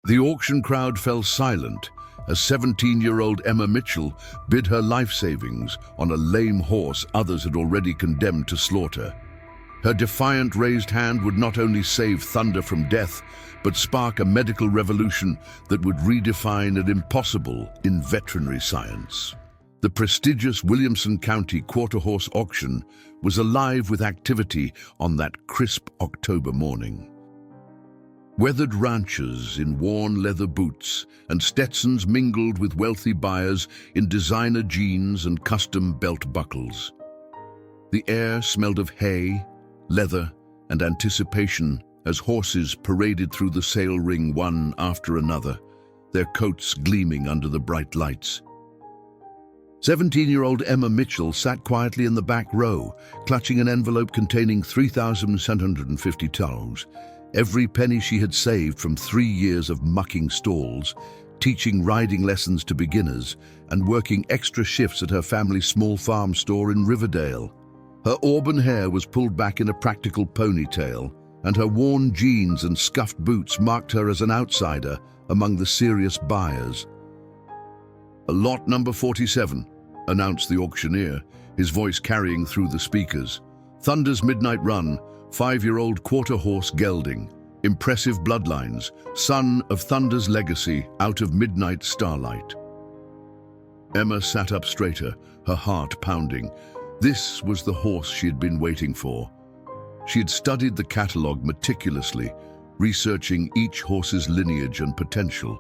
The auction crowd fell silent as 17-year-old Emma Mitchell bid her life savings on a lame horse others had already condemned to slaughter. Her defiant raised hand would not only save Thunder from death, but spark a medical revolution that would redefine an impossible in veterinary science. The prestigious Williamson County Quarter Horse Auction was alive with activity on that crisp October morning. Weathered ranchers in worn leather boots and Stetsons mingled with wealthy buyers in designer jeans and custom belt buckles. The air smelled of hay, leather, and anticipation as horses paraded through the sale ring one after another, their coats gleaming under the bright lights. 17-year-old Emma Mitchell sat quietly in the back row, clutching an envelope containing $3,750. Every penny she had saved from 3 years of mucking stalls, teaching riding lessons to beginners, and working extra shifts at her family's small farm store in Riverdale. Her auburn hair was pulled back in a practical ponytail, and her worn jeans and scuffed boots marked her as an outsider among the serious buyers. "Lot number 47, announced the auctioneer, his voice carrying through the speakers. "Thunder's Midnight Run, 5-year-old quarter horse gelding, impressive bloodlines, son of Thunder's legacy out of midnight starlight." Emma sat up straighter, her heart pounding. This was the horse she had been waiting for. She had studied the catalogue meticulously, researching each horse's lineage and potential.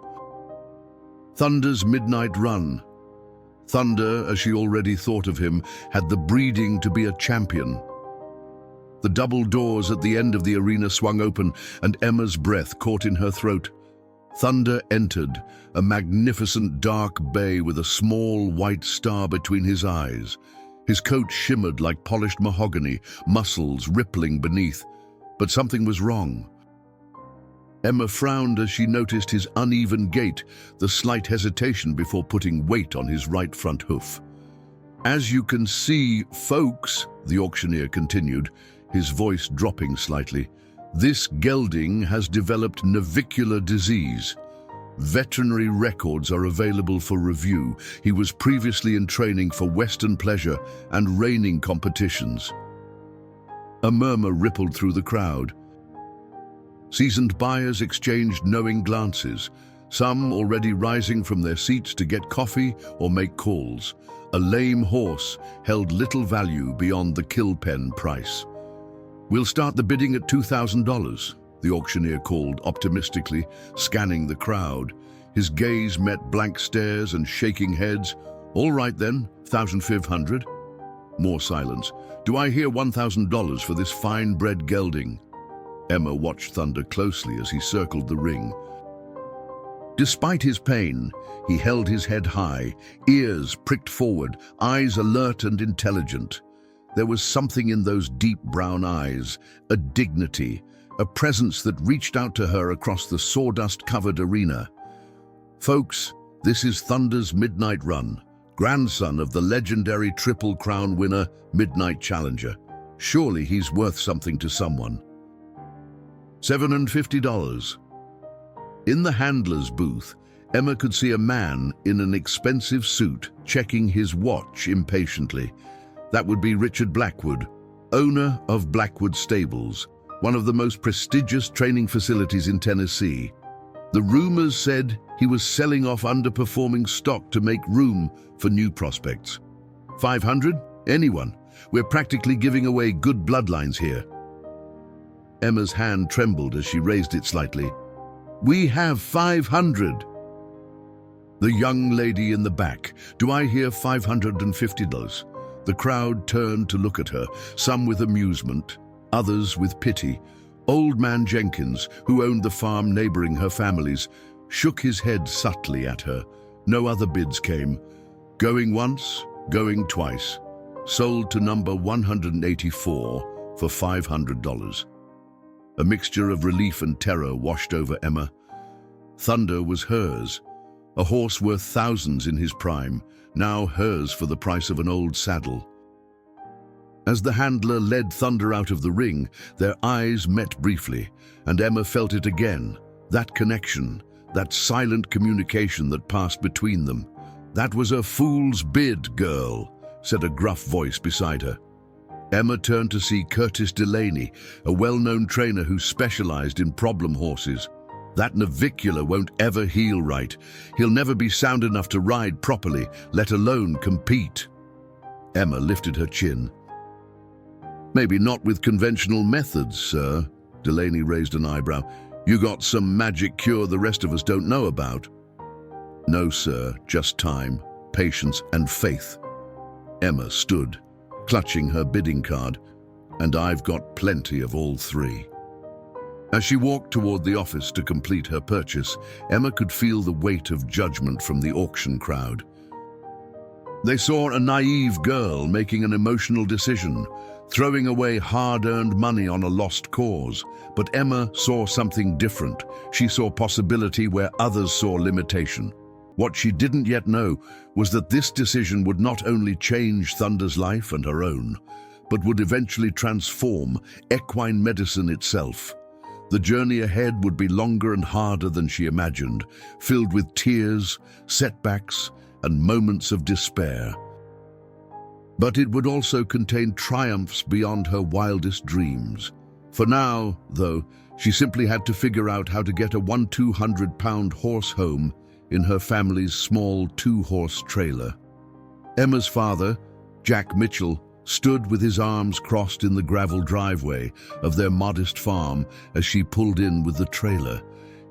Thunder's Midnight Run. Thunder, as she already thought of him, had the breeding to be a champion. The double doors at the end of the arena swung open, and Emma's breath caught in her throat. Thunder entered, a magnificent dark bay with a small white star between his eyes. His coat shimmered like polished mahogany, muscles rippling beneath. But something was wrong. Emma frowned as she noticed his uneven gait, the slight hesitation before putting weight on his right front hoof. "As you can see, folks," the auctioneer continued, his voice dropping slightly, "this gelding has developed navicular disease. Veterinary records are available for review. He was previously in training for Western pleasure and reining competitions." A murmur rippled through the crowd. Seasoned buyers exchanged knowing glances, some already rising from their seats to get coffee or make calls. A lame horse held little value beyond the kill pen price. "We'll start the bidding at $2,000, the auctioneer called optimistically, scanning the crowd. His gaze met blank stares and shaking heads. "All right then, $1,500. More silence. "Do I hear $1,000 for this fine-bred gelding?" Emma watched Thunder closely as he circled the ring. Despite his pain, he held his head high, ears pricked forward, eyes alert and intelligent. There was something in those deep brown eyes, a dignity, a presence that reached out to her across the sawdust-covered arena. "Folks, this is Thunder's Midnight Run, grandson of the legendary Triple Crown winner, Midnight Challenger. Surely he's worth something to someone." $750. In the handler's booth, Emma could see a man in an expensive suit checking his watch impatiently. That would be Richard Blackwood, owner of Blackwood Stables, one of the most prestigious training facilities in Tennessee. The rumors said he was selling off underperforming stock to make room for new prospects. $500? Anyone. We're practically giving away good bloodlines here. Emma's hand trembled as she raised it slightly. "We have $500. The young lady in the back. "Do I hear $550? The crowd turned to look at her, some with amusement, others with pity. Old man Jenkins, who owned the farm neighboring her family's, shook his head subtly at her. No other bids came. Going once, going twice. Sold to number 184 for $500. A mixture of relief and terror washed over Emma. Thunder was hers, a horse worth thousands in his prime, now hers for the price of an old saddle. As the handler led Thunder out of the ring, their eyes met briefly, and Emma felt it again, that connection, that silent communication that passed between them. "That was a fool's bid, girl," said a gruff voice beside her. Emma turned to see Curtis Delaney, a well-known trainer who specialized in problem horses. "That navicular won't ever heel right. He'll never be sound enough to ride properly, let alone compete." Emma lifted her chin. "Maybe not with conventional methods, sir." Delaney raised an eyebrow. "You got some magic cure the rest of us don't know about?" "No, sir, just time, patience, and faith." Emma stood, clutching her bidding card, "And I've got plenty of all three." As she walked toward the office to complete her purchase, Emma could feel the weight of judgment from the auction crowd. They saw a naive girl making an emotional decision, throwing away hard-earned money on a lost cause. But Emma saw something different. She saw possibility where others saw limitation. What she didn't yet know was that this decision would not only change Thunder's life and her own, but would eventually transform equine medicine itself. The journey ahead would be longer and harder than she imagined, filled with tears, setbacks, and moments of despair. But it would also contain triumphs beyond her wildest dreams. For now, though, she simply had to figure out how to get a 200-pound horse home in her family's small 2-horse trailer. Emma's father, Jack Mitchell, stood with his arms crossed in the gravel driveway of their modest farm as she pulled in with the trailer.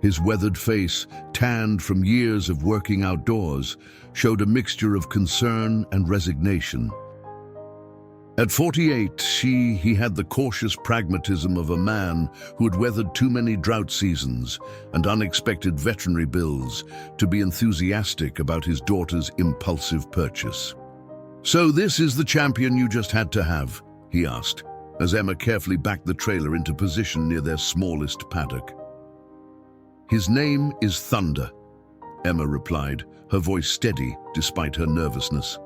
His weathered face, tanned from years of working outdoors, showed a mixture of concern and resignation. At 48, he had the cautious pragmatism of a man who had weathered too many drought seasons and unexpected veterinary bills to be enthusiastic about his daughter's impulsive purchase. "So this is the champion you just had to have?" he asked, as Emma carefully backed the trailer into position near their smallest paddock. "His name is Thunder," Emma replied, her voice steady despite her nervousness.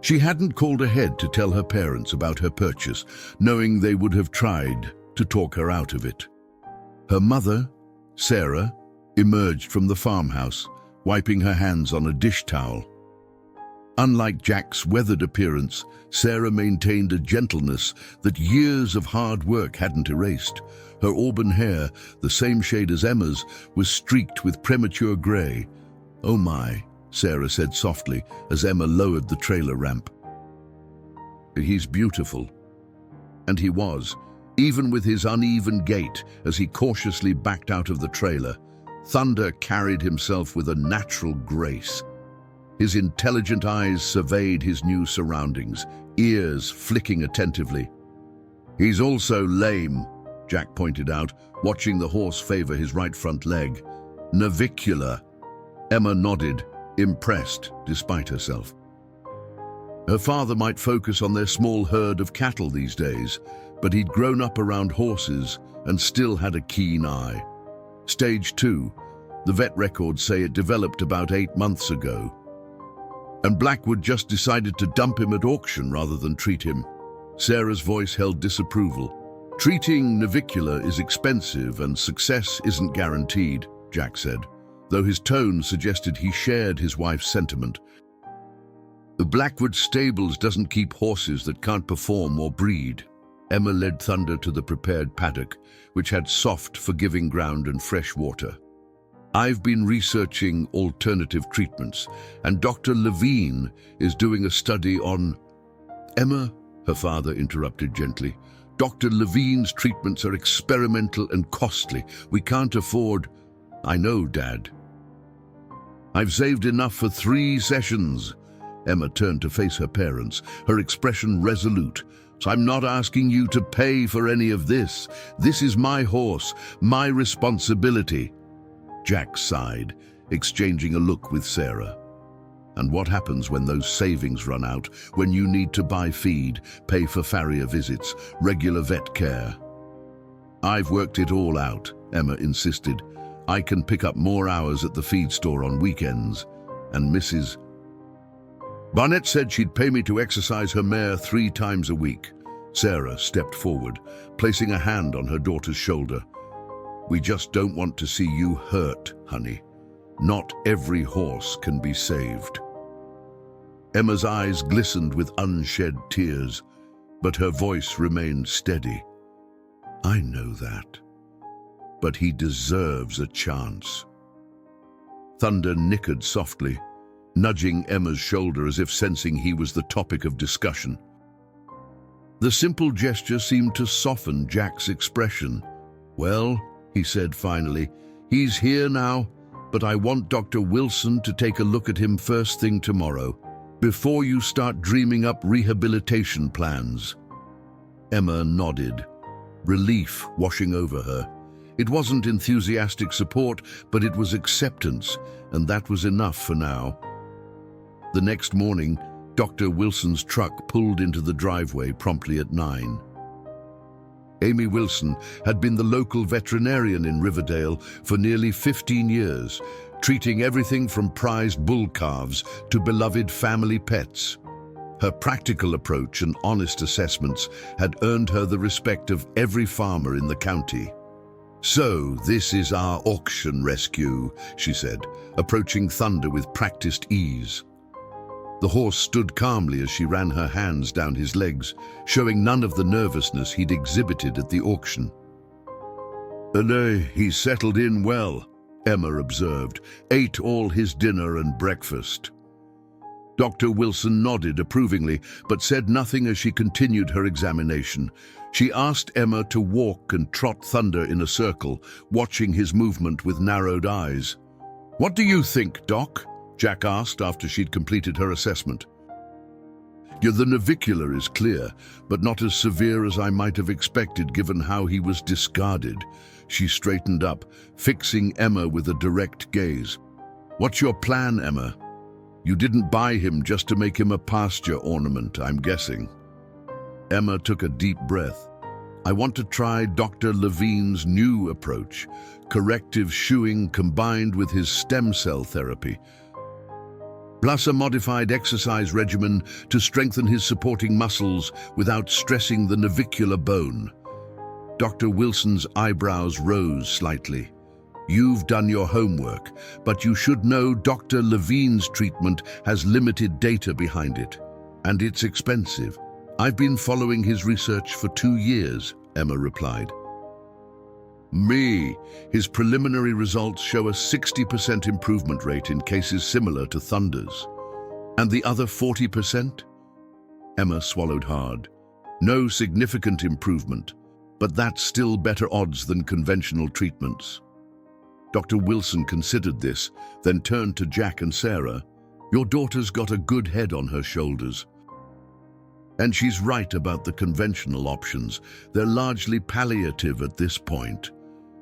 She hadn't called ahead to tell her parents about her purchase, knowing they would have tried to talk her out of it. Her mother, Sarah, emerged from the farmhouse, wiping her hands on a dish towel. Unlike Jack's weathered appearance, Sarah maintained a gentleness that years of hard work hadn't erased. Her auburn hair, the same shade as Emma's, was streaked with premature grey. "Oh my," Sarah said softly as Emma lowered the trailer ramp. "He's beautiful." And he was, even with his uneven gait as he cautiously backed out of the trailer. Thunder carried himself with a natural grace. His intelligent eyes surveyed his new surroundings, ears flicking attentively. "He's also lame," Jack pointed out, watching the horse favor his right front leg. "Navicular." Emma nodded, impressed despite herself. Her father might focus on their small herd of cattle these days, but he'd grown up around horses and still had a keen eye. Stage 2, the vet records say it developed about 8 months ago. And Blackwood just decided to dump him at auction rather than treat him. Sarah's voice held disapproval. "Treating navicular is expensive and success isn't guaranteed," Jack said, though his tone suggested he shared his wife's sentiment. "The Blackwood stables doesn't keep horses that can't perform or breed." Emma led Thunder to the prepared paddock, which had soft, forgiving ground and fresh water. "I've been researching alternative treatments, and Dr. Levine is doing a study on—" "Emma," her father interrupted gently, "Dr. Levine's treatments are experimental and costly. We can't afford—" "I know, Dad. I've saved enough for 3 sessions." Emma turned to face her parents, her expression resolute. "So I'm not asking you to pay for any of this. This is my horse, my responsibility." Jack sighed, exchanging a look with Sarah. "And what happens when those savings run out, when you need to buy feed, pay for farrier visits, regular vet care?" "I've worked it all out," Emma insisted. "I can pick up more hours at the feed store on weekends. And Mrs. Barnett said she'd pay me to exercise her mare 3 times a week." Sarah stepped forward, placing a hand on her daughter's shoulder. We just don't want to see you hurt, honey. Not every horse can be saved." Emma's eyes glistened with unshed tears, but her voice remained steady. "I know that, but he deserves a chance." Thunder nickered softly, nudging Emma's shoulder as if sensing he was the topic of discussion. The simple gesture seemed to soften Jack's expression. "Well," he said finally, "he's here now, but I want Dr. Wilson to take a look at him first thing tomorrow, before you start dreaming up rehabilitation plans." Emma nodded, relief washing over her. It wasn't enthusiastic support, but it was acceptance, and that was enough for now. The next morning, Dr. Wilson's truck pulled into the driveway promptly at 9. Amy Wilson had been the local veterinarian in Riverdale for nearly 15 years, treating everything from prized bull calves to beloved family pets. Her practical approach and honest assessments had earned her the respect of every farmer in the county. "So, this is our auction rescue," she said, approaching Thunder with practiced ease. The horse stood calmly as she ran her hands down his legs, showing none of the nervousness he'd exhibited at the auction. "He's settled in well," Emma observed, "ate all his dinner and breakfast." Dr. Wilson nodded approvingly, but said nothing as she continued her examination. She asked Emma to walk and trot Thunder in a circle, watching his movement with narrowed eyes. "What do you think, Doc?" Jack asked after she'd completed her assessment. "Yeah, the navicular is clear, but not as severe as I might have expected given how he was discarded." She straightened up, fixing Emma with a direct gaze. "What's your plan, Emma? You didn't buy him just to make him a pasture ornament, I'm guessing." Emma took a deep breath. "I want to try Dr. Levine's new approach, corrective shoeing combined with his stem cell therapy, plus a modified exercise regimen to strengthen his supporting muscles without stressing the navicular bone." Dr. Wilson's eyebrows rose slightly. "You've done your homework, but you should know Dr. Levine's treatment has limited data behind it, and it's expensive." "I've been following his research for 2 years," Emma replied. His preliminary results show a 60% improvement rate in cases similar to Thunder's. And the other 40%? Emma swallowed hard. "No significant improvement, but that's still better odds than conventional treatments." Dr. Wilson considered this, then turned to Jack and Sarah. "Your daughter's got a good head on her shoulders. And she's right about the conventional options. They're largely palliative at this point.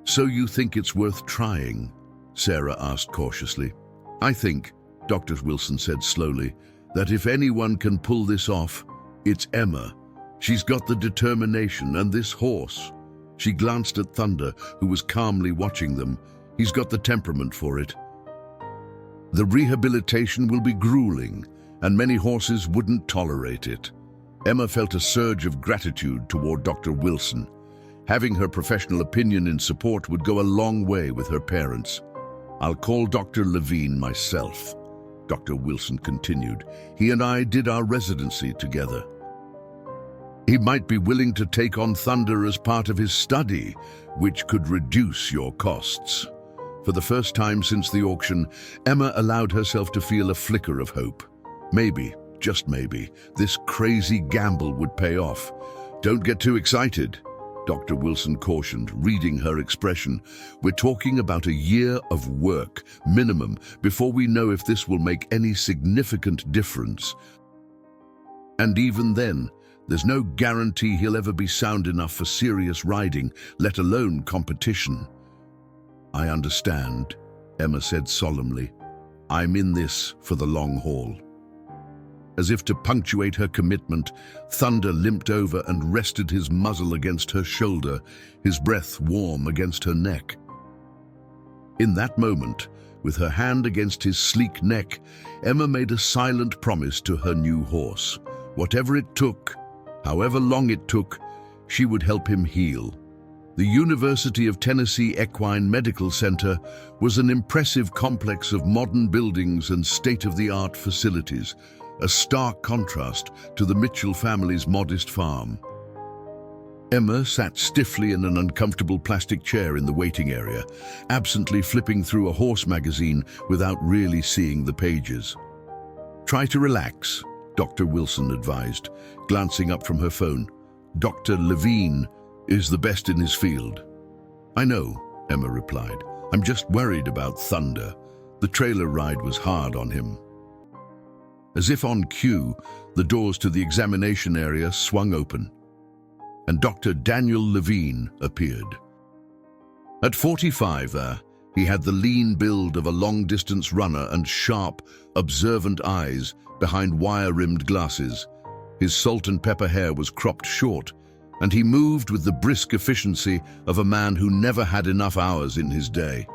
So you think it's worth trying?" Sarah asked cautiously. "I think," Dr. Wilson said slowly, "that if anyone can pull this off, it's Emma. She's got the determination, and this horse." She glanced at Thunder, who was calmly watching them. "He's got the temperament for it. The rehabilitation will be grueling, and many horses wouldn't tolerate it." Emma felt a surge of gratitude toward Dr. Wilson. Having her professional opinion in support would go a long way with her parents. "I'll call Dr. Levine myself," Dr. Wilson continued. "He and I did our residency together. He might be willing to take on Thunder as part of his study, which could reduce your costs." For the first time since the auction, Emma allowed herself to feel a flicker of hope. Maybe, just maybe, this crazy gamble would pay off. "Don't get too excited," Dr. Wilson cautioned, reading her expression. "We're talking about a year of work, minimum, before we know if this will make any significant difference. And even then, there's no guarantee he'll ever be sound enough for serious riding, let alone competition." "I understand," Emma said solemnly. "I'm in this for the long haul." As if to punctuate her commitment, Thunder limped over and rested his muzzle against her shoulder, his breath warm against her neck. In that moment, with her hand against his sleek neck, Emma made a silent promise to her new horse. Whatever it took, however long it took, she would help him heal. The University of Tennessee Equine Medical Center was an impressive complex of modern buildings and state-of-the-art facilities, a stark contrast to the Mitchell family's modest farm. Emma sat stiffly in an uncomfortable plastic chair in the waiting area, absently flipping through a horse magazine without really seeing the pages. "Try to relax," Dr. Wilson advised, glancing up from her phone. "Dr. Levine is the best in his field." "I know," Emma replied. "I'm just worried about Thunder. The trailer ride was hard on him." As if on cue, the doors to the examination area swung open, and Dr. Daniel Levine appeared. At 45, he had the lean build of a long-distance runner and sharp, observant eyes behind wire-rimmed glasses. His salt and pepper hair was cropped short, and he moved with the brisk efficiency of a man who never had enough hours in his day.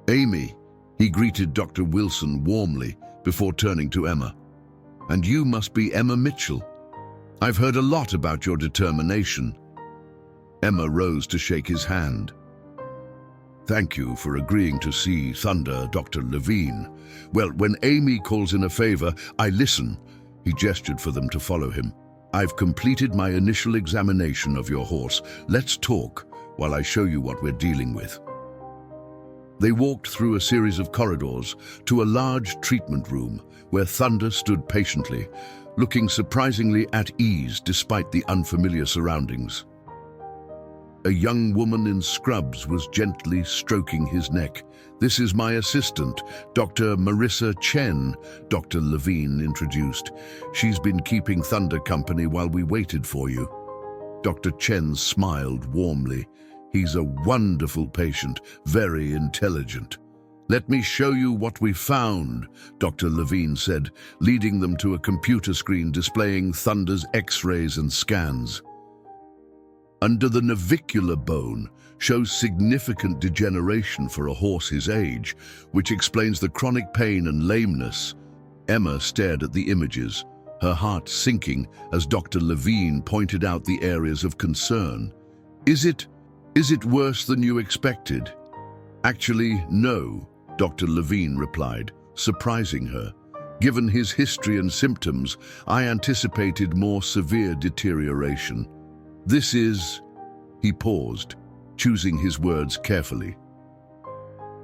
"Amy," he greeted Dr. Wilson warmly before turning to Emma. "And you must be Emma Mitchell. I've heard a lot about your determination." Emma rose to shake his hand. "Thank you for agreeing to see Thunder, Dr. Levine. Well, when Amy calls in a favor, I listen." He gestured for them to follow him. "I've completed my initial examination of your horse. Let's talk while I show you what we're dealing with." They walked through a series of corridors to a large treatment room where Thunder stood patiently, looking surprisingly at ease despite the unfamiliar surroundings. A young woman in scrubs was gently stroking his neck. "This is my assistant, Dr. Marcus Chen," Dr. Levine introduced. "She's been keeping Thunder company while we waited for you." Dr. Chen smiled warmly. "He's a wonderful patient, very intelligent." "Let me show you what we found," Dr. Levine said, leading them to a computer screen displaying Thunder's X-rays and scans. Under the navicular bone shows significant degeneration for a horse his age, which explains the chronic pain and lameness. Emma stared at the images, her heart sinking as Dr. Levine pointed out the areas of concern. Is it worse than you expected?" "Actually, no," Dr. Levine replied, surprising her. "Given his history and symptoms, I anticipated more severe deterioration. This is..." He paused, choosing his words carefully.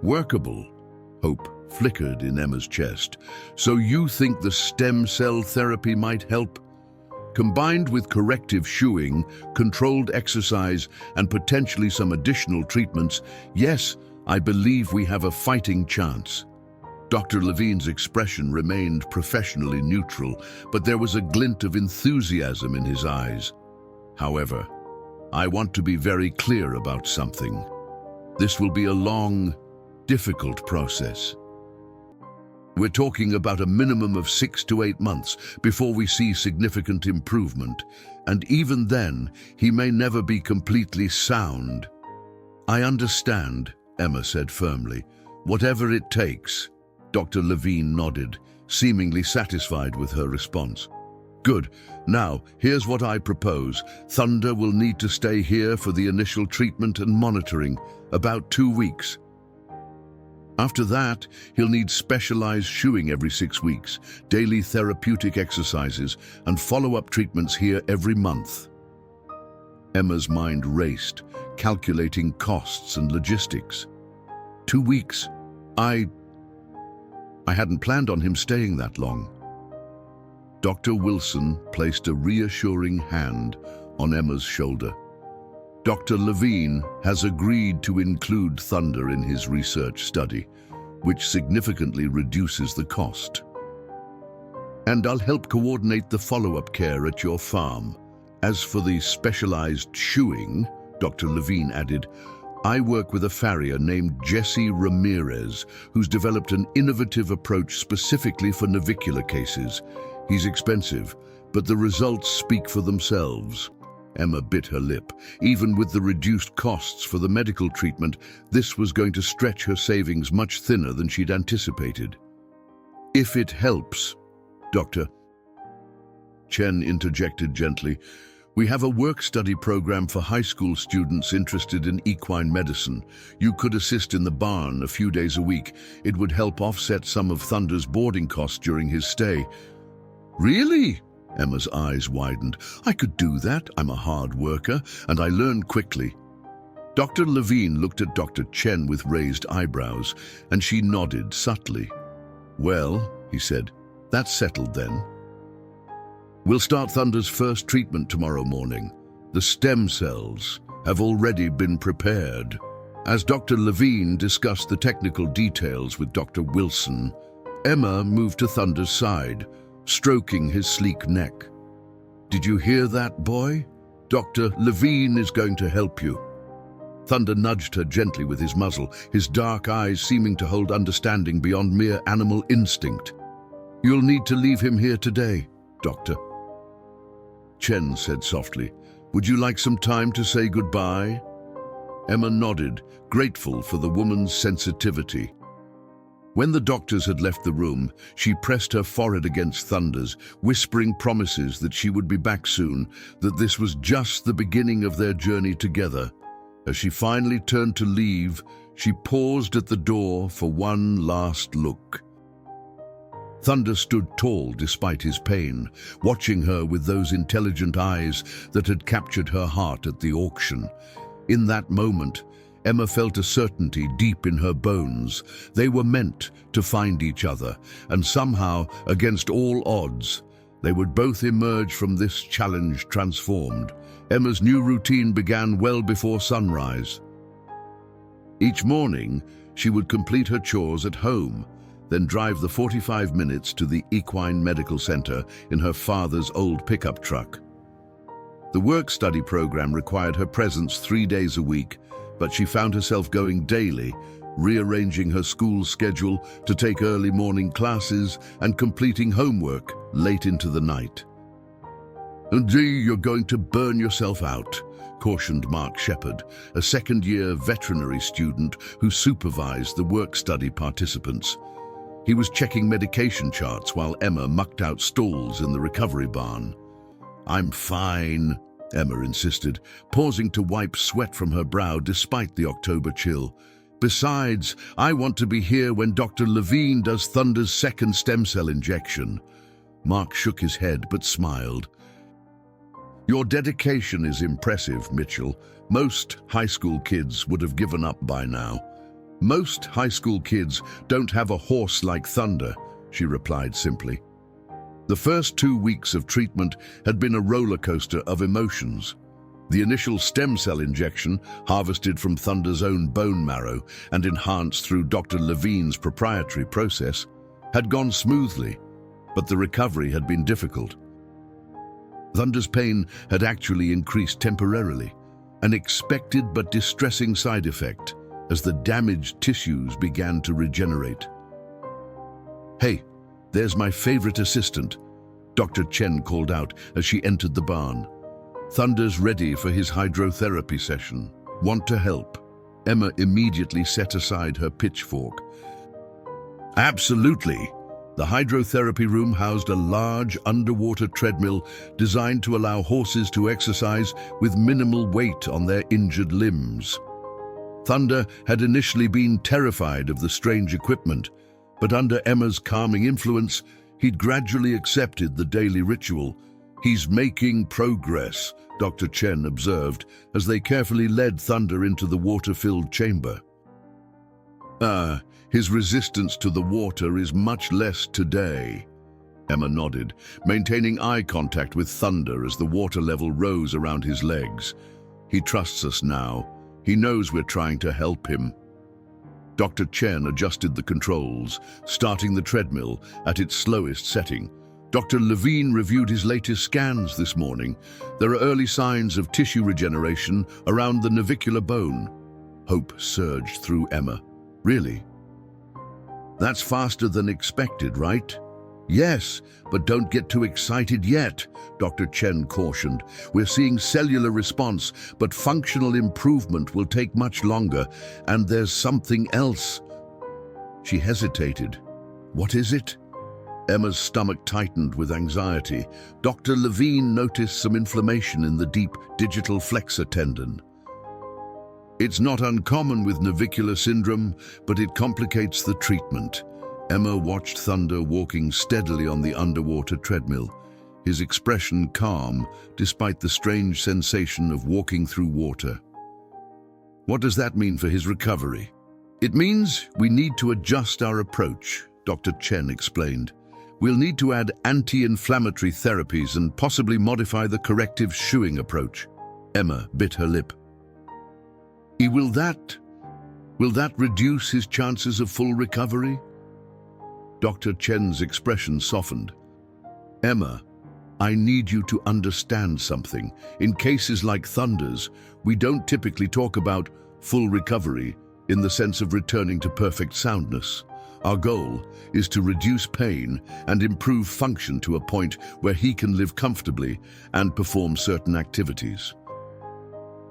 "Workable." Hope flickered in Emma's chest. "So you think the stem cell therapy might help? Combined with corrective shoeing, controlled exercise, and potentially some additional treatments, yes, I believe we have a fighting chance." Dr. Levine's expression remained professionally neutral, but there was a glint of enthusiasm in his eyes. "However, I want to be very clear about something. This will be a long, difficult process. We're talking about a minimum of 6 to 8 months before we see significant improvement, and even then, he may never be completely sound." "I understand," Emma said firmly. "Whatever it takes." Dr. Levine nodded, seemingly satisfied with her response. "Good. Now, here's what I propose. Thunder will need to stay here for the initial treatment and monitoring, about 2 weeks. After that, he'll need specialized shoeing every 6 weeks, daily therapeutic exercises, and follow-up treatments here every month." Emma's mind raced, calculating costs and logistics. 2 weeks? I hadn't planned on him staying that long. Dr. Wilson placed a reassuring hand on Emma's shoulder. "Dr. Levine has agreed to include Thunder in his research study, which significantly reduces the cost. And I'll help coordinate the follow-up care at your farm. As for the specialized shoeing," Dr. Levine added, "I work with a farrier named Jesse Ramirez, who's developed an innovative approach specifically for navicular cases. He's expensive, but the results speak for themselves." Emma bit her lip. Even with the reduced costs for the medical treatment, this was going to stretch her savings much thinner than she'd anticipated. "If it helps," Dr. Chen interjected gently, We have a work-study program for high school students interested in equine medicine. You could assist in the barn a few days a week. It would help offset some of Thunder's boarding costs during his stay. Really? Emma's eyes widened. I could do that. I'm a hard worker, and I learn quickly. Dr. Levine looked at Dr. Chen with raised eyebrows, and she nodded subtly. Well, he said, that's settled then. We'll start Thunder's first treatment tomorrow morning. The stem cells have already been prepared. As Dr. Levine discussed the technical details with Dr. Wilson, Emma moved to Thunder's side, stroking his sleek neck. Did you hear that, boy? Dr. Levine is going to help you. Thunder nudged her gently with his muzzle, his dark eyes seeming to hold understanding beyond mere animal instinct. You'll need to leave him here today, Doctor. Chen said softly, would you like some time to say goodbye? Emma nodded, grateful for the woman's sensitivity. When the doctors had left the room, she pressed her forehead against Thunder's, whispering promises that she would be back soon, that this was just the beginning of their journey together. As she finally turned to leave, she paused at the door for one last look. Thunder stood tall despite his pain, watching her with those intelligent eyes that had captured her heart at the auction. In that moment, Emma felt a certainty deep in her bones. They were meant to find each other, and somehow, against all odds, they would both emerge from this challenge transformed. Emma's new routine began well before sunrise. Each morning, she would complete her chores at home, then drive the 45 minutes to the Equine Medical Center in her father's old pickup truck. The work-study program required her presence 3 days a week, but she found herself going daily, rearranging her school schedule to take early morning classes and completing homework late into the night. Gee, you're going to burn yourself out, cautioned Mark Shepard, a second-year veterinary student who supervised the work-study participants. He was checking medication charts while Emma mucked out stalls in the recovery barn. I'm fine, Emma insisted, pausing to wipe sweat from her brow despite the October chill. Besides, I want to be here when Dr. Levine does Thunder's second stem cell injection. Mark shook his head but smiled. Your dedication is impressive, Mitchell. Most high school kids would have given up by now. Most high school kids don't have a horse like Thunder, she replied simply. The first 2 weeks of treatment had been a roller coaster of emotions. The initial stem cell injection, harvested from Thunder's own bone marrow and enhanced through Dr. Levine's proprietary process, had gone smoothly, but the recovery had been difficult. Thunder's pain had actually increased temporarily, an expected but distressing side effect, as the damaged tissues began to regenerate. Hey, there's my favorite assistant, Dr. Chen called out as she entered the barn. Thunder's ready for his hydrotherapy session. Want to help? Emma immediately set aside her pitchfork. Absolutely. The hydrotherapy room housed a large underwater treadmill designed to allow horses to exercise with minimal weight on their injured limbs. Thunder had initially been terrified of the strange equipment, but under Emma's calming influence, he'd gradually accepted the daily ritual. He's making progress, Dr. Chen observed as they carefully led Thunder into the water-filled chamber. His resistance to the water is much less today. Emma nodded, maintaining eye contact with Thunder as the water level rose around his legs. He trusts us now. He knows we're trying to help him. Dr. Chen adjusted the controls, starting the treadmill at its slowest setting. Dr. Levine reviewed his latest scans this morning. There are early signs of tissue regeneration around the navicular bone. Hope surged through Emma. Really? That's faster than expected, right? Yes, but don't get too excited yet, Dr. Chen cautioned. We're seeing cellular response, but functional improvement will take much longer, and there's something else. She hesitated. What is it? Emma's stomach tightened with anxiety. Dr. Levine noticed some inflammation in the deep digital flexor tendon. It's not uncommon with navicular syndrome, but it complicates the treatment. Emma watched Thunder walking steadily on the underwater treadmill, his expression calm despite the strange sensation of walking through water. What does that mean for his recovery? It means we need to adjust our approach, Dr. Chen explained. We'll need to add anti-inflammatory therapies and possibly modify the corrective shoeing approach. Emma bit her lip. Will that reduce his chances of full recovery? Dr. Chen's expression softened. Emma, I need you to understand something. In cases like Thunder's, we don't typically talk about full recovery in the sense of returning to perfect soundness. Our goal is to reduce pain and improve function to a point where he can live comfortably and perform certain activities.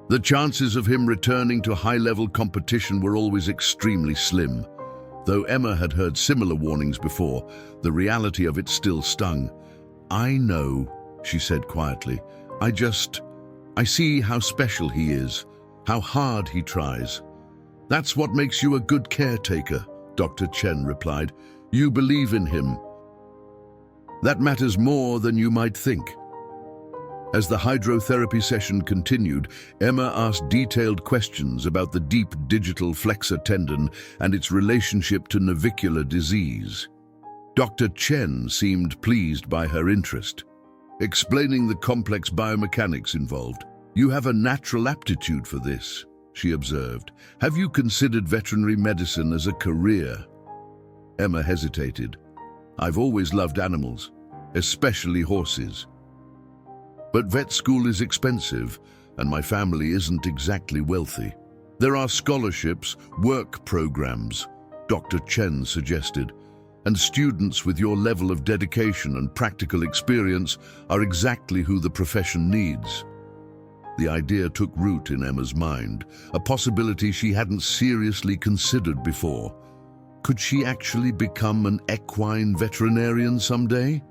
The chances of him returning to high-level competition were always extremely slim. Though Emma had heard similar warnings before, the reality of it still stung. I know, she said quietly. I see how special he is, how hard he tries. That's what makes you a good caretaker, Dr. Chen replied. You believe in him. That matters more than you might think. As the hydrotherapy session continued, Emma asked detailed questions about the deep digital flexor tendon and its relationship to navicular disease. Dr. Chen seemed pleased by her interest, explaining the complex biomechanics involved. You have a natural aptitude for this, she observed. Have you considered veterinary medicine as a career? Emma hesitated. I've always loved animals, especially horses. But vet school is expensive, and my family isn't exactly wealthy. There are scholarships, work programs, Dr. Chen suggested, and students with your level of dedication and practical experience are exactly who the profession needs. The idea took root in Emma's mind, a possibility she hadn't seriously considered before. Could she actually become an equine veterinarian someday?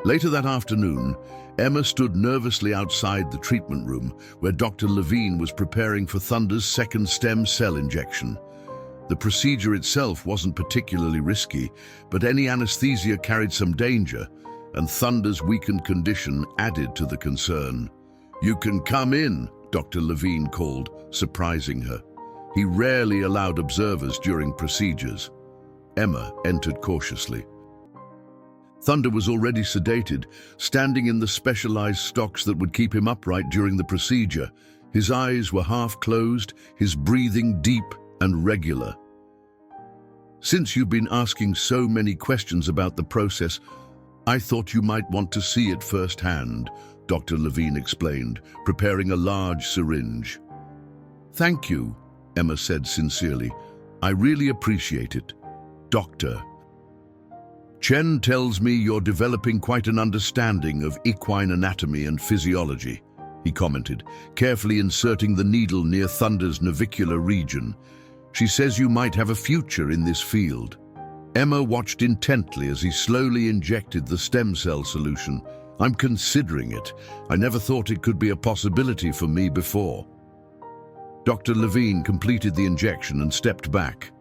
Later that afternoon, Emma stood nervously outside the treatment room where Dr. Levine was preparing for Thunder's second stem cell injection. The procedure itself wasn't particularly risky, but any anesthesia carried some danger, and Thunder's weakened condition added to the concern. You can come in, Dr. Levine called, surprising her. He rarely allowed observers during procedures. Emma entered cautiously. Thunder was already sedated, standing in the specialized stocks that would keep him upright during the procedure. His eyes were half closed, his breathing deep and regular. Since you've been asking so many questions about the process, I thought you might want to see it firsthand, Dr. Levine explained, preparing a large syringe. Thank you, Emma said sincerely. I really appreciate it. Doctor. Chen tells me you're developing quite an understanding of equine anatomy and physiology, he commented, carefully inserting the needle near Thunder's navicular region. She says you might have a future in this field. Emma watched intently as he slowly injected the stem cell solution. I'm considering it. I never thought it could be a possibility for me before. Dr. Levine completed the injection and stepped back.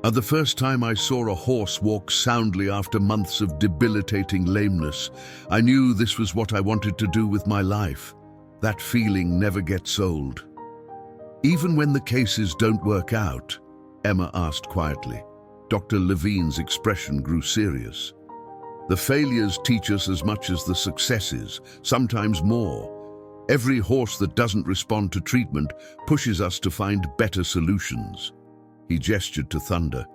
The first time I saw a horse walk soundly after months of debilitating lameness, I knew this was what I wanted to do with my life. That feeling never gets old. Even when the cases don't work out, Emma asked quietly. Dr. Levine's expression grew serious. The failures teach us as much as the successes, sometimes more. Every horse that doesn't respond to treatment pushes us to find better solutions. He gestured to Thunder.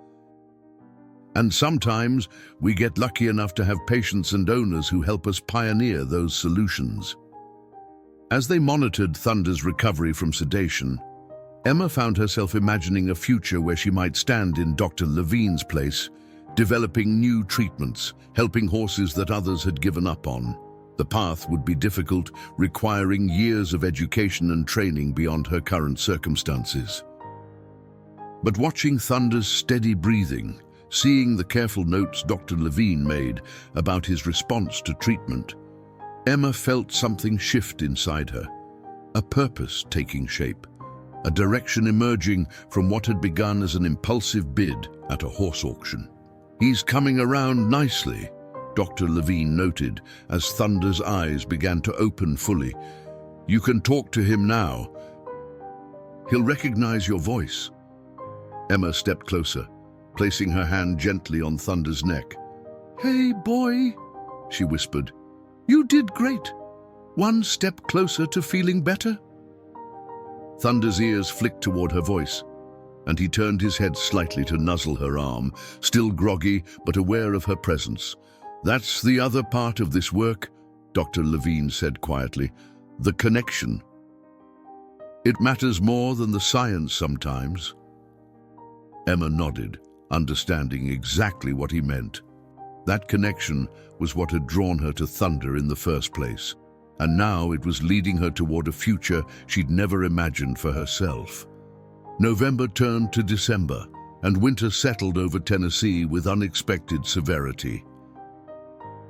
And sometimes we get lucky enough to have patients and owners who help us pioneer those solutions. As they monitored Thunder's recovery from sedation, Emma found herself imagining a future where she might stand in Dr. Levine's place, developing new treatments, helping horses that others had given up on. The path would be difficult, requiring years of education and training beyond her current circumstances. But watching Thunder's steady breathing, Seeing the careful notes Dr. Levine made about his response to treatment, Emma felt something shift inside her, a purpose taking shape, a direction emerging from what had begun as an impulsive bid at a horse auction. "He's coming around nicely," Dr. Levine noted as Thunder's eyes began to open fully. "You can talk to him now. He'll recognize your voice." Emma stepped closer, placing her hand gently on Thunder's neck. "Hey, boy," she whispered. "You did great. One step closer to feeling better." Thunder's ears flicked toward her voice, and he turned his head slightly to nuzzle her arm, still groggy but aware of her presence. "That's the other part of this work," Dr. Levine said quietly. "The connection. It matters more than the science sometimes." Emma nodded, understanding exactly what he meant. That connection was what had drawn her to Thunder in the first place, and now it was leading her toward a future she'd never imagined for herself. November turned to December, and winter settled over Tennessee with unexpected severity.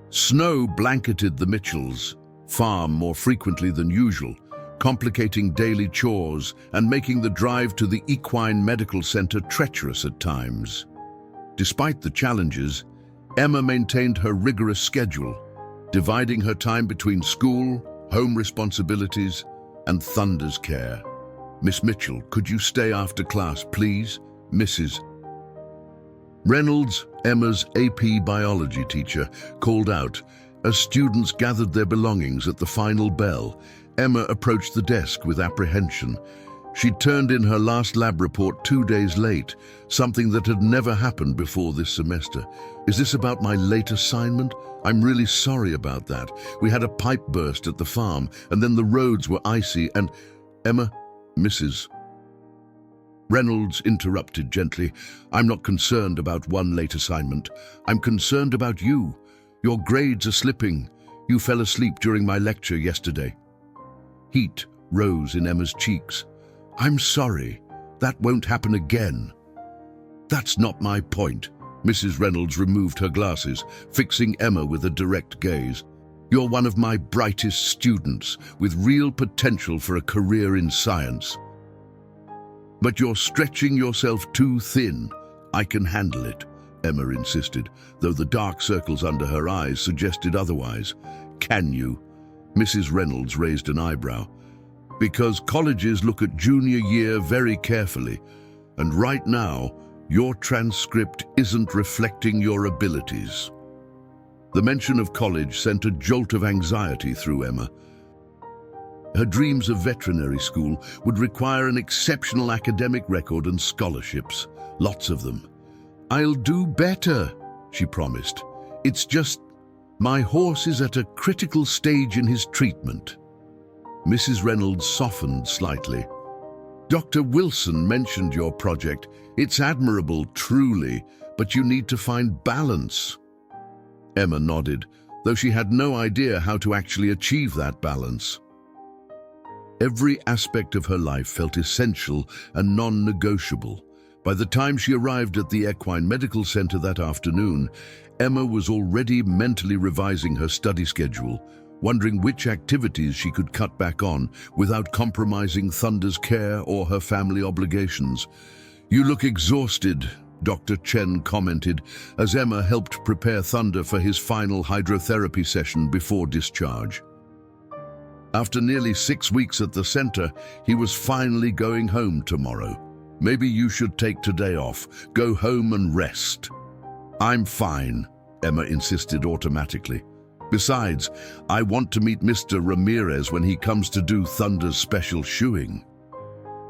Snow blanketed the Mitchells' farm more frequently than usual, complicating daily chores and making the drive to the equine medical center treacherous at times. Despite the challenges, Emma maintained her rigorous schedule, dividing her time between school, home responsibilities, and Thunder's care. "Miss Mitchell, could you stay after class, please?" Mrs. Reynolds, Emma's AP biology teacher, called out. As students gathered their belongings at the final bell, Emma approached the desk with apprehension. She'd turned in her last lab report 2 days late, something that had never happened before this semester. "Is this about my late assignment? I'm really sorry about that. We had a pipe burst at the farm, and then the roads were icy and—" Emma, Mrs. Reynolds interrupted gently. "I'm not concerned about one late assignment. I'm concerned about you. Your grades are slipping. You fell asleep during my lecture yesterday." Heat rose in Emma's cheeks. "I'm sorry. That won't happen again." "That's not my point." Mrs. Reynolds removed her glasses, fixing Emma with a direct gaze. "You're one of my brightest students, with real potential for a career in science. But you're stretching yourself too thin." "I can handle it," Emma insisted, though the dark circles under her eyes suggested otherwise. "Can you?" Mrs. Reynolds raised an eyebrow. "Because colleges look at junior year very carefully, and right now, your transcript isn't reflecting your abilities." The mention of college sent a jolt of anxiety through Emma. Her dreams of veterinary school would require an exceptional academic record and scholarships, lots of them. "I'll do better," she promised. "It's just, my horse is at a critical stage in his treatment." Mrs. Reynolds softened slightly. "Dr. Wilson mentioned your project. It's admirable, truly, but you need to find balance." Emma nodded, though she had no idea how to actually achieve that balance. Every aspect of her life felt essential and non-negotiable. By the time she arrived at the Equine Medical Center that afternoon, Emma was already mentally revising her study schedule, wondering which activities she could cut back on without compromising Thunder's care or her family obligations. "You look exhausted," Dr. Chen commented as Emma helped prepare Thunder for his final hydrotherapy session before discharge. After nearly 6 weeks at the center, he was finally going home tomorrow. "Maybe you should take today off. Go home and rest." "I'm fine," Emma insisted automatically. "Besides, I want to meet Mr. Ramirez when he comes to do Thunder's special shoeing."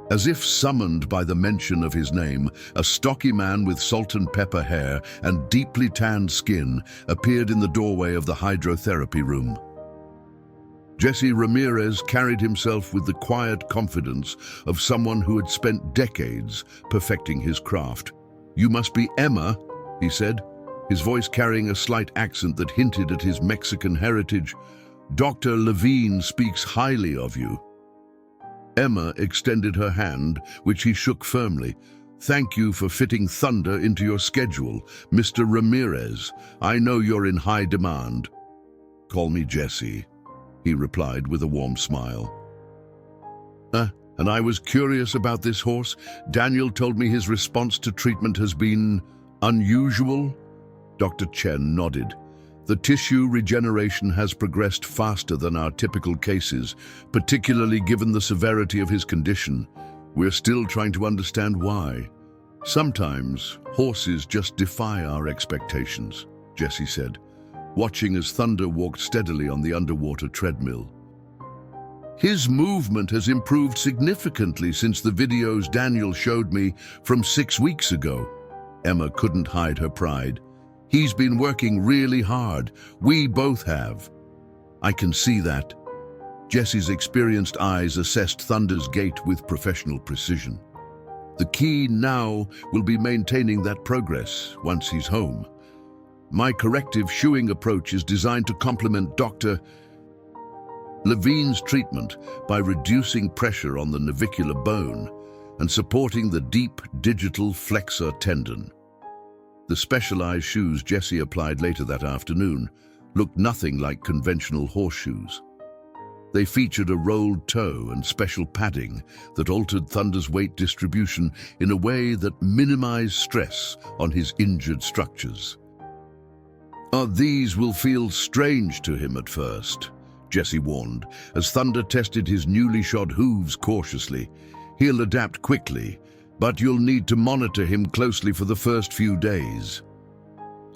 As if summoned by the mention of his name, a stocky man with salt and pepper hair and deeply tanned skin appeared in the doorway of the hydrotherapy room. Jesse Ramirez carried himself with the quiet confidence of someone who had spent decades perfecting his craft. "You must be Emma," he said, his voice carrying a slight accent that hinted at his Mexican heritage. "Dr. Levine speaks highly of you." Emma extended her hand, which he shook firmly. Thank you for fitting Thunder into your schedule, Mr. Ramirez. I know you're in high demand. Call me Jesse, he replied with a warm smile. And I was curious about this horse. Daniel told me his response to treatment has been unusual. Dr. Chen nodded. The tissue regeneration has progressed faster than our typical cases, particularly given the severity of his condition. We're still trying to understand why. Sometimes horses just defy our expectations, Jesse said, watching as Thunder walked steadily on the underwater treadmill. His movement has improved significantly since the videos Daniel showed me from 6 weeks ago. Emma couldn't hide her pride. He's been working really hard. We both have. I can see that. Jesse's experienced eyes assessed Thunder's gait with professional precision. The key now will be maintaining that progress once he's home. My corrective shoeing approach is designed to complement Dr. Levine's treatment by reducing pressure on the navicular bone and supporting the deep digital flexor tendon. The specialized shoes Jesse applied later that afternoon looked nothing like conventional horseshoes. They featured a rolled toe and special padding that altered Thunder's weight distribution in a way that minimized stress on his injured structures. These will feel strange to him at first, Jesse warned, as Thunder tested his newly shod hooves cautiously. He'll adapt quickly, but you'll need to monitor him closely for the first few days.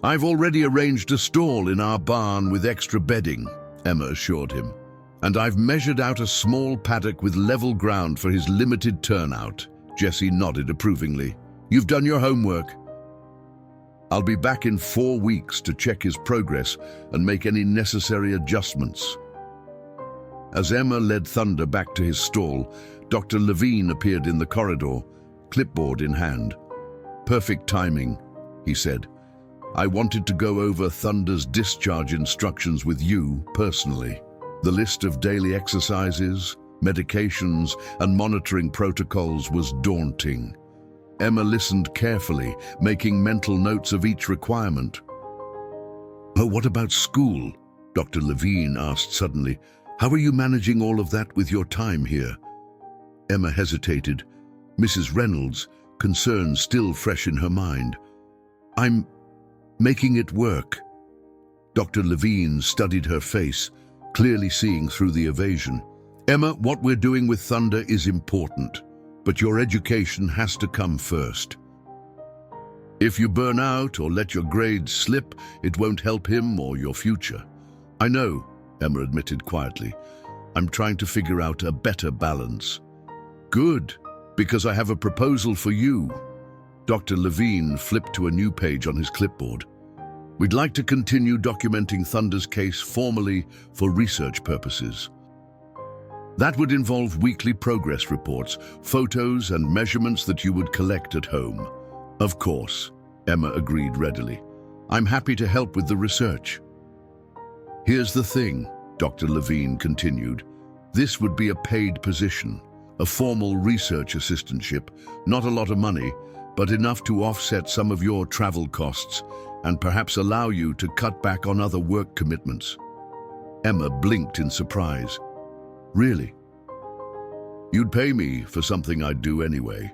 I've already arranged a stall in our barn with extra bedding, Emma assured him, and I've measured out a small paddock with level ground for his limited turnout. Jesse nodded approvingly. You've done your homework. I'll be back in 4 weeks to check his progress and make any necessary adjustments. As Emma led Thunder back to his stall, Dr. Levine appeared in the corridor, clipboard in hand. Perfect timing, he said. I wanted to go over Thunder's discharge instructions with you personally. The list of daily exercises, medications, and monitoring protocols was daunting. Emma listened carefully, making mental notes of each requirement. Oh, what about school? Dr. Levine asked suddenly. How are you managing all of that with your time here? Emma hesitated, Mrs. Reynolds, concern still fresh in her mind. I'm making it work. Dr. Levine studied her face, clearly seeing through the evasion. Emma, what we're doing with Thunder is important, but your education has to come first. If you burn out or let your grades slip, it won't help him or your future. I know, Emma admitted quietly. I'm trying to figure out a better balance. Good, because I have a proposal for you. Dr. Levine flipped to a new page on his clipboard. We'd like to continue documenting Thunder's case formally for research purposes. That would involve weekly progress reports, photos and measurements that you would collect at home. Of course, Emma agreed readily. I'm happy to help with the research. Here's the thing, Dr. Levine continued. This would be a paid position, a formal research assistantship, not a lot of money, but enough to offset some of your travel costs and perhaps allow you to cut back on other work commitments. Emma blinked in surprise. Really? You'd pay me for something I'd do anyway.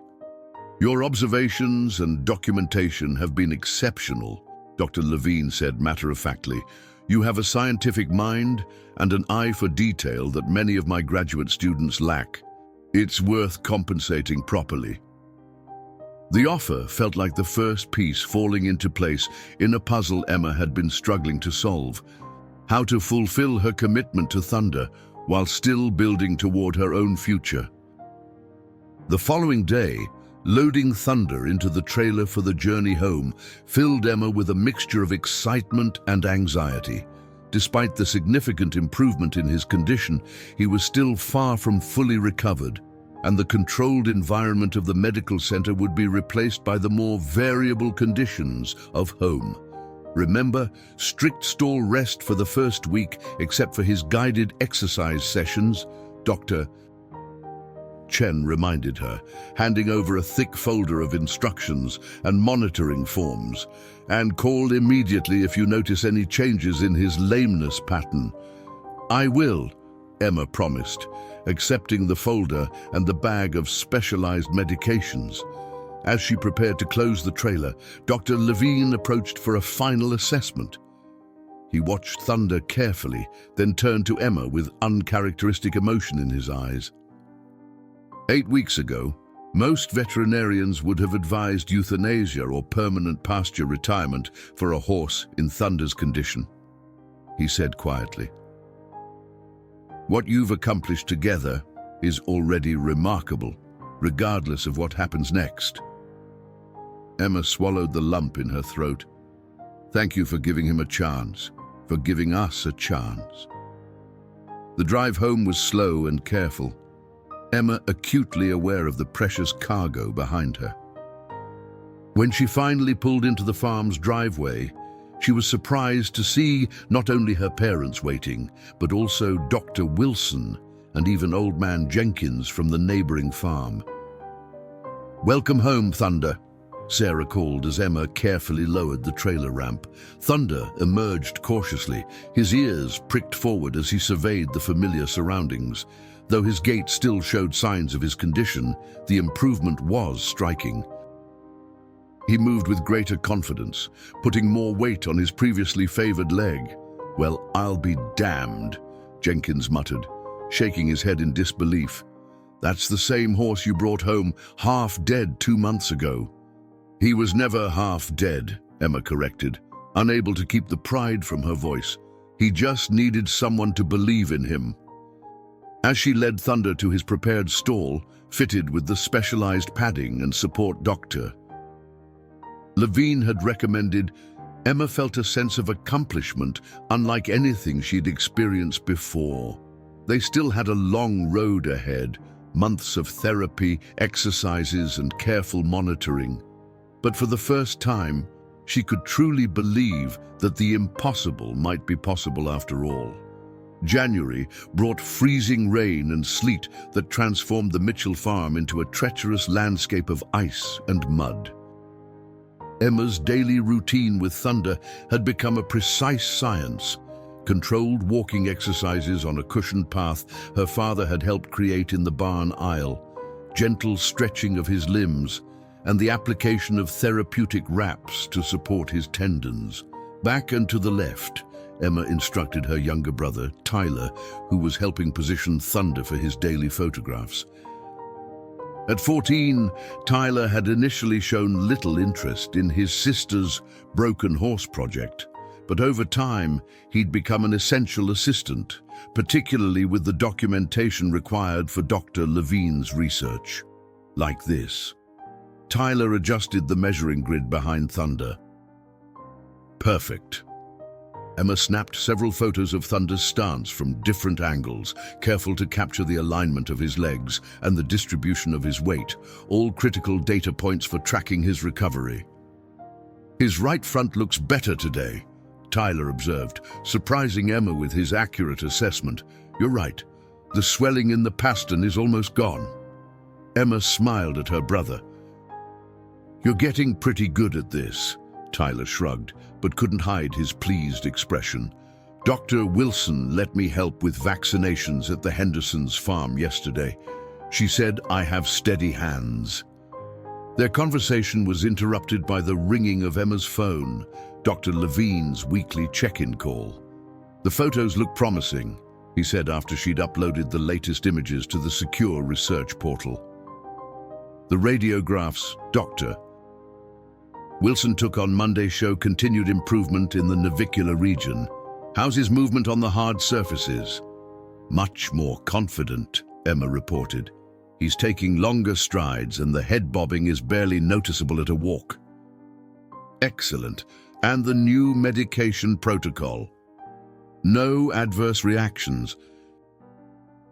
Your observations and documentation have been exceptional, Dr. Levine said matter-of-factly. You have a scientific mind and an eye for detail that many of my graduate students lack. It's worth compensating properly. The offer felt like the first piece falling into place in a puzzle Emma had been struggling to solve. How to fulfill her commitment to Thunder while still building toward her own future. The following day, loading Thunder into the trailer for the journey home filled Emma with a mixture of excitement and anxiety. Despite the significant improvement in his condition, he was still far from fully recovered, and the controlled environment of the medical center would be replaced by the more variable conditions of home. Remember, strict stall rest for the first week, except for his guided exercise sessions, Dr. Chen reminded her, handing over a thick folder of instructions and monitoring forms. "And call immediately if you notice any changes in his lameness pattern." "I will," Emma promised, accepting the folder and the bag of specialized medications. As she prepared to close the trailer, Dr. Levine approached for a final assessment. He watched Thunder carefully, then turned to Emma with uncharacteristic emotion in his eyes. 8 weeks ago, most veterinarians would have advised euthanasia or permanent pasture retirement for a horse in Thunder's condition, he said quietly. "What you've accomplished together is already remarkable, regardless of what happens next." Emma swallowed the lump in her throat. "Thank you for giving him a chance, for giving us a chance." The drive home was slow and careful, Emma acutely aware of the precious cargo behind her. When she finally pulled into the farm's driveway, she was surprised to see not only her parents waiting, but also Dr. Wilson and even Old Man Jenkins from the neighboring farm. "Welcome home, Thunder," Sarah called as Emma carefully lowered the trailer ramp. Thunder emerged cautiously, his ears pricked forward as he surveyed the familiar surroundings. Though his gait still showed signs of his condition, the improvement was striking. He moved with greater confidence, putting more weight on his previously favored leg. "Well, I'll be damned," Jenkins muttered, shaking his head in disbelief. "That's the same horse you brought home half dead 2 months ago." "He was never half dead," Emma corrected, unable to keep the pride from her voice. "He just needed someone to believe in him." As she led Thunder to his prepared stall, fitted with the specialized padding and support doctor Levine had recommended, Emma felt a sense of accomplishment unlike anything she'd experienced before. They still had a long road ahead, months of therapy, exercises, and careful monitoring. But for the first time, she could truly believe that the impossible might be possible after all. January brought freezing rain and sleet that transformed the Mitchell farm into a treacherous landscape of ice and mud. Emma's daily routine with Thunder had become a precise science. Controlled walking exercises on a cushioned path her father had helped create in the barn aisle, gentle stretching of his limbs, and the application of therapeutic wraps to support his tendons. Back and to the left, Emma instructed her younger brother, Tyler, who was helping position Thunder for his daily photographs. At 14, Tyler had initially shown little interest in his sister's broken horse project, but over time, he'd become an essential assistant, particularly with the documentation required for Dr. Levine's research. Like this. Tyler adjusted the measuring grid behind Thunder. Perfect. Emma snapped several photos of Thunder's stance from different angles, careful to capture the alignment of his legs and the distribution of his weight, all critical data points for tracking his recovery. "His right front looks better today," Tyler observed, surprising Emma with his accurate assessment. "You're right. The swelling in the pastern is almost gone." Emma smiled at her brother. "You're getting pretty good at this," Tyler shrugged, but couldn't hide his pleased expression. "Dr. Wilson let me help with vaccinations at the Hendersons' farm yesterday. She said I have steady hands." Their conversation was interrupted by the ringing of Emma's phone, Dr. Levine's weekly check-in call. "The photos look promising," he said after she'd uploaded the latest images to the secure research portal. The radiographs, Dr. Wilson took on Monday's show continued improvement in the navicular region. "How's his movement on the hard surfaces?" "Much more confident," Emma reported. "He's taking longer strides and the head bobbing is barely noticeable at a walk." "Excellent. And the new medication protocol?" "No adverse reactions.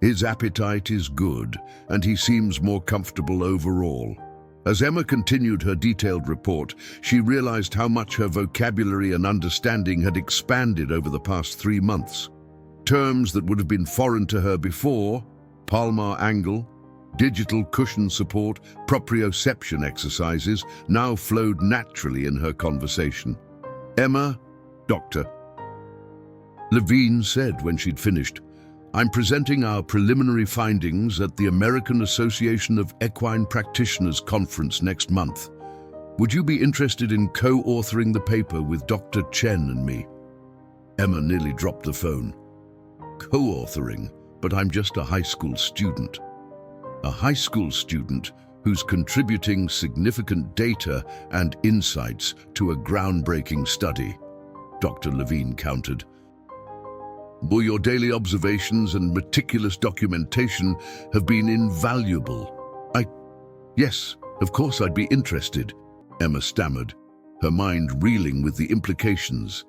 His appetite is good and he seems more comfortable overall." As Emma continued her detailed report, she realized how much her vocabulary and understanding had expanded over the past 3 months. Terms that would have been foreign to her before, palmar angle, Digital cushion support, proprioception exercises now flowed naturally in her conversation. "Emma, Dr. Levine said when she'd finished, "I'm presenting our preliminary findings at the American Association of Equine Practitioners conference next month. Would you be interested in co-authoring the paper with Dr. Chen and me?" Emma nearly dropped the phone. Co-authoring, but I'm just a high school student. A high school student who's contributing significant data and insights to a groundbreaking study, Dr. Levine countered. "Well, your daily observations and meticulous documentation have been invaluable. Yes, of course I'd be interested," Emma stammered, her mind reeling with the implications.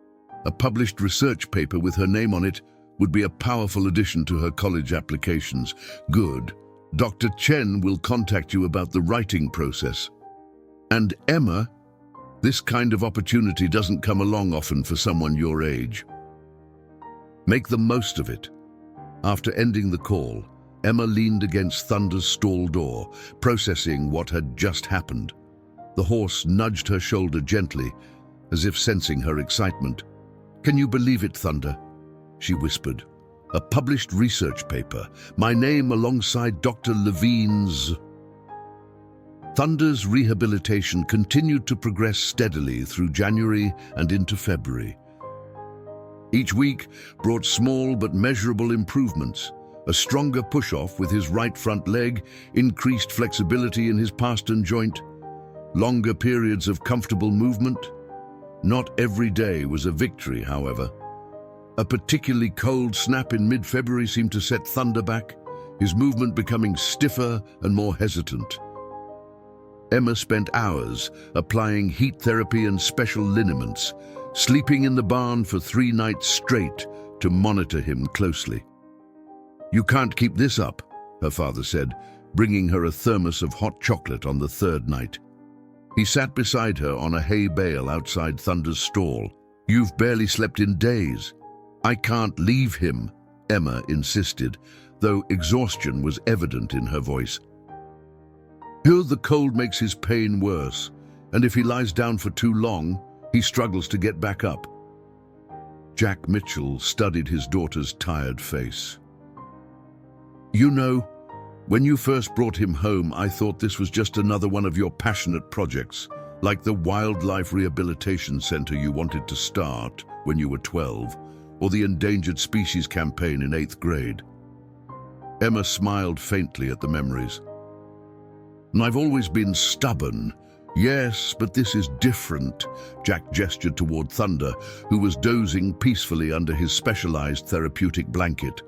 A published research paper with her name on it would be a powerful addition to her college applications. "Good. Dr. Chen will contact you about the writing process." "And Emma, this kind of opportunity doesn't come along often for someone your age. Make the most of it." After ending the call, Emma leaned against Thunder's stall door, processing what had just happened. The horse nudged her shoulder gently, as if sensing her excitement. "Can you believe it, Thunder?" she whispered. "A published research paper, my name alongside Dr. Levine's." Thunder's rehabilitation continued to progress steadily through January and into February. Each week brought small but measurable improvements: a stronger push-off with his right front leg, increased flexibility in his pastern joint, longer periods of comfortable movement. Not every day was a victory, however. A particularly cold snap in mid-February seemed to set Thunder back, his movement becoming stiffer and more hesitant. Emma spent hours applying heat therapy and special liniments, sleeping in the barn for 3 nights straight to monitor him closely. "You can't keep this up," her father said, bringing her a thermos of hot chocolate on the 3rd night. He sat beside her on a hay bale outside Thunder's stall. "You've barely slept in days." "I can't leave him," Emma insisted, though exhaustion was evident in her voice. "Here the cold makes his pain worse, and if he lies down for too long, he struggles to get back up." Jack Mitchell studied his daughter's tired face. "You know, when you first brought him home, I thought this was just another one of your passionate projects, like the wildlife rehabilitation center you wanted to start when you were 12, or the endangered species campaign in 8th grade. Emma smiled faintly at the memories. "And I've always been stubborn. Yes, but this is different." Jack gestured toward Thunder, who was dozing peacefully under his specialized therapeutic blanket.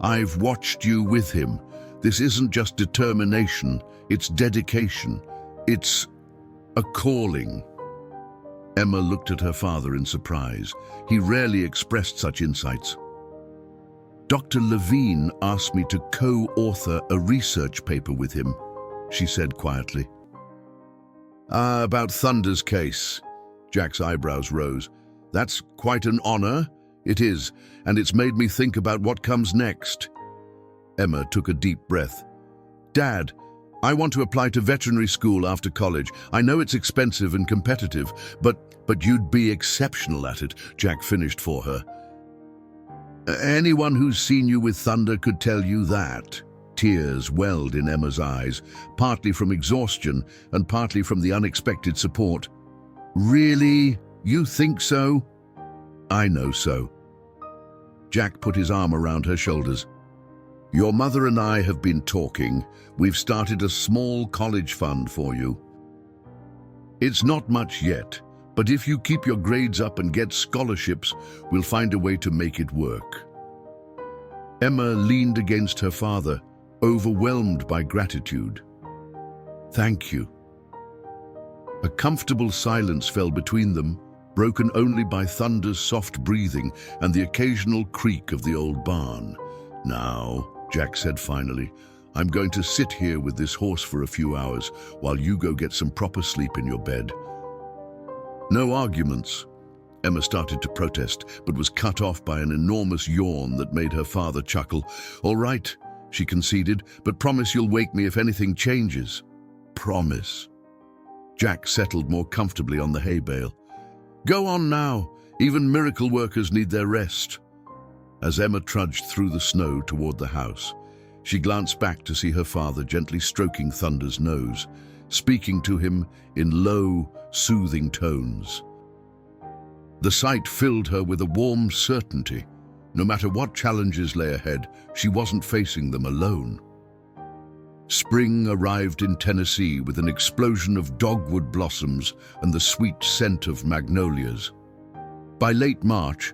"I've watched you with him. This isn't just determination, it's dedication. It's a calling." Emma looked at her father in surprise. He rarely expressed such insights. "Dr. Levine asked me to co-author a research paper with him," she said quietly. About Thunder's case." Jack's eyebrows rose. "That's quite an honor." "It is, and it's made me think about what comes next." Emma took a deep breath. "Dad, I want to apply to veterinary school after college. I know it's expensive and competitive, but you'd be exceptional at it," Jack finished for her. "Anyone who's seen you with Thunder could tell you that." Tears welled in Emma's eyes, partly from exhaustion and partly from the unexpected support. "Really? You think so?" "I know so." Jack put his arm around her shoulders. "Your mother and I have been talking. We've started a small college fund for you. It's not much yet, but if you keep your grades up and get scholarships, we'll find a way to make it work." Emma leaned against her father, overwhelmed by gratitude. "Thank you." A comfortable silence fell between them, broken only by Thunder's soft breathing and the occasional creak of the old barn. "Now," Jack said finally, "I'm going to sit here with this horse for a few hours while you go get some proper sleep in your bed." "No arguments." Emma started to protest, but was cut off by an enormous yawn that made her father chuckle. "All right, she conceded, but promise you'll wake me if anything changes. Promise. Jack settled more comfortably on the hay bale. Go on now. Even miracle workers need their rest. As Emma trudged through the snow toward the house, she glanced back to see her father gently stroking Thunder's nose, speaking to him in low, soothing tones. The sight filled her with a warm certainty. No matter what challenges lay ahead, she wasn't facing them alone. Spring arrived in Tennessee with an explosion of dogwood blossoms and the sweet scent of magnolias. By late March,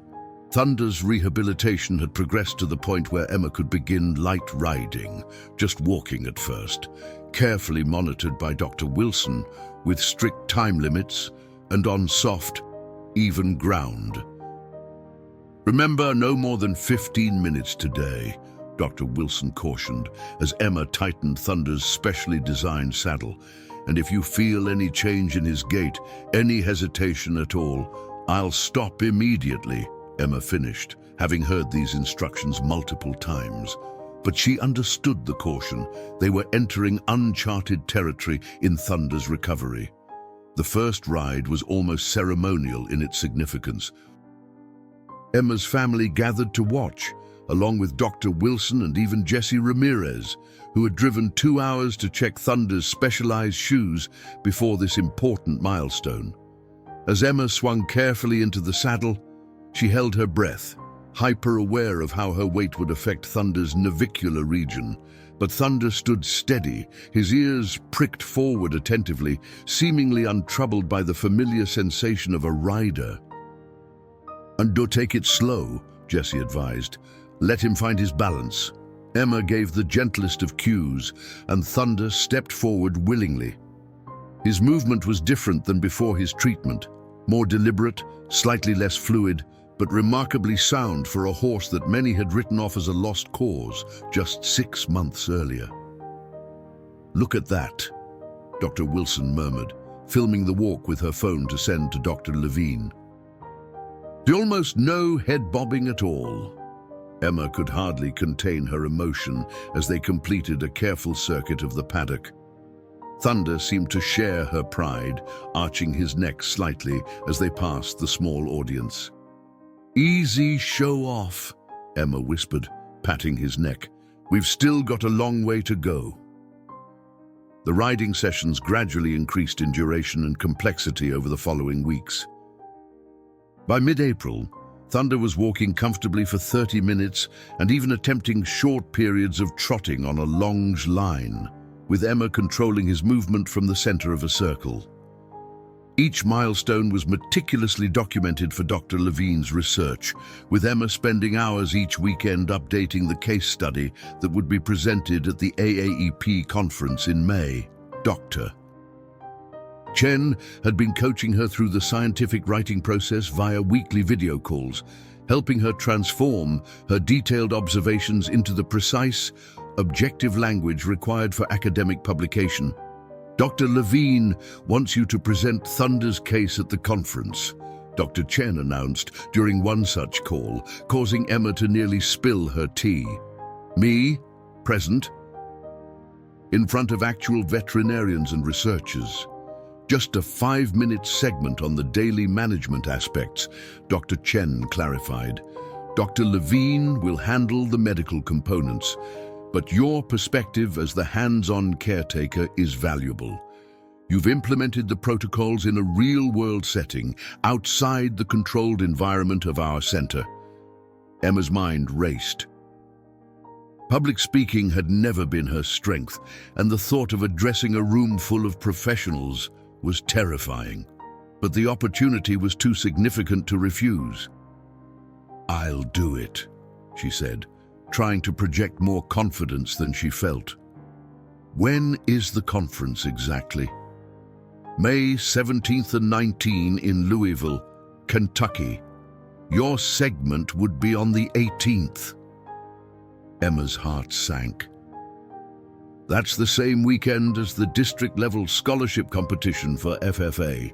Thunder's rehabilitation had progressed to the point where Emma could begin light riding, just walking at first, carefully monitored by Dr. Wilson with strict time limits and on soft, even ground. Remember, no more than 15 minutes today, Dr. Wilson cautioned as Emma tightened Thunder's specially designed saddle. And if you feel any change in his gait, any hesitation at all, I'll stop immediately, Emma finished, having heard these instructions multiple times. But she understood the caution. They were entering uncharted territory in Thunder's recovery. The first ride was almost ceremonial in its significance. Emma's family gathered to watch, along with Dr. Wilson and even Jesse Ramirez, who had driven 2 hours to check Thunder's specialized shoes before this important milestone. As Emma swung carefully into the saddle, she held her breath, hyper-aware of how her weight would affect Thunder's navicular region. But Thunder stood steady, his ears pricked forward attentively, seemingly untroubled by the familiar sensation of a rider. "And do take it slow," Jesse advised. "Let him find his balance." Emma gave the gentlest of cues, and Thunder stepped forward willingly. His movement was different than before his treatment, more deliberate, slightly less fluid, but remarkably sound for a horse that many had written off as a lost cause just 6 months earlier. "Look at that," Dr. Wilson murmured, filming the walk with her phone to send to Dr. Levine. Almost no head bobbing at all. Emma could hardly contain her emotion as they completed a careful circuit of the paddock. Thunder seemed to share her pride, arching his neck slightly as they passed the small audience. "Easy show off," Emma whispered, patting his neck. "We've still got a long way to go." The riding sessions gradually increased in duration and complexity over the following weeks. By mid-April, Thunder was walking comfortably for 30 minutes and even attempting short periods of trotting on a longe line, with Emma controlling his movement from the center of a circle. Each milestone was meticulously documented for Dr. Levine's research, with Emma spending hours each weekend updating the case study that would be presented at the AAEP conference in May. Dr. Chen had been coaching her through the scientific writing process via weekly video calls, helping her transform her detailed observations into the precise, objective language required for academic publication. "Dr. Levine wants you to present Thunder's case at the conference," Dr. Chen announced during one such call, causing Emma to nearly spill her tea. "Me? Present?" In front of actual veterinarians and researchers. "Just a 5-minute segment on the daily management aspects," Dr. Chen clarified. "Dr. Levine will handle the medical components, but your perspective as the hands-on caretaker is valuable. You've implemented the protocols in a real-world setting, outside the controlled environment of our center." Emma's mind raced. Public speaking had never been her strength, and the thought of addressing a room full of professionals was terrifying. But the opportunity was too significant to refuse. "I'll do it," she said, trying to project more confidence than she felt. "When is the conference exactly?" "May 17th and 19th in Louisville, Kentucky. Your segment would be on the 18th. Emma's heart sank. That's the same weekend as the district-level scholarship competition for FFA.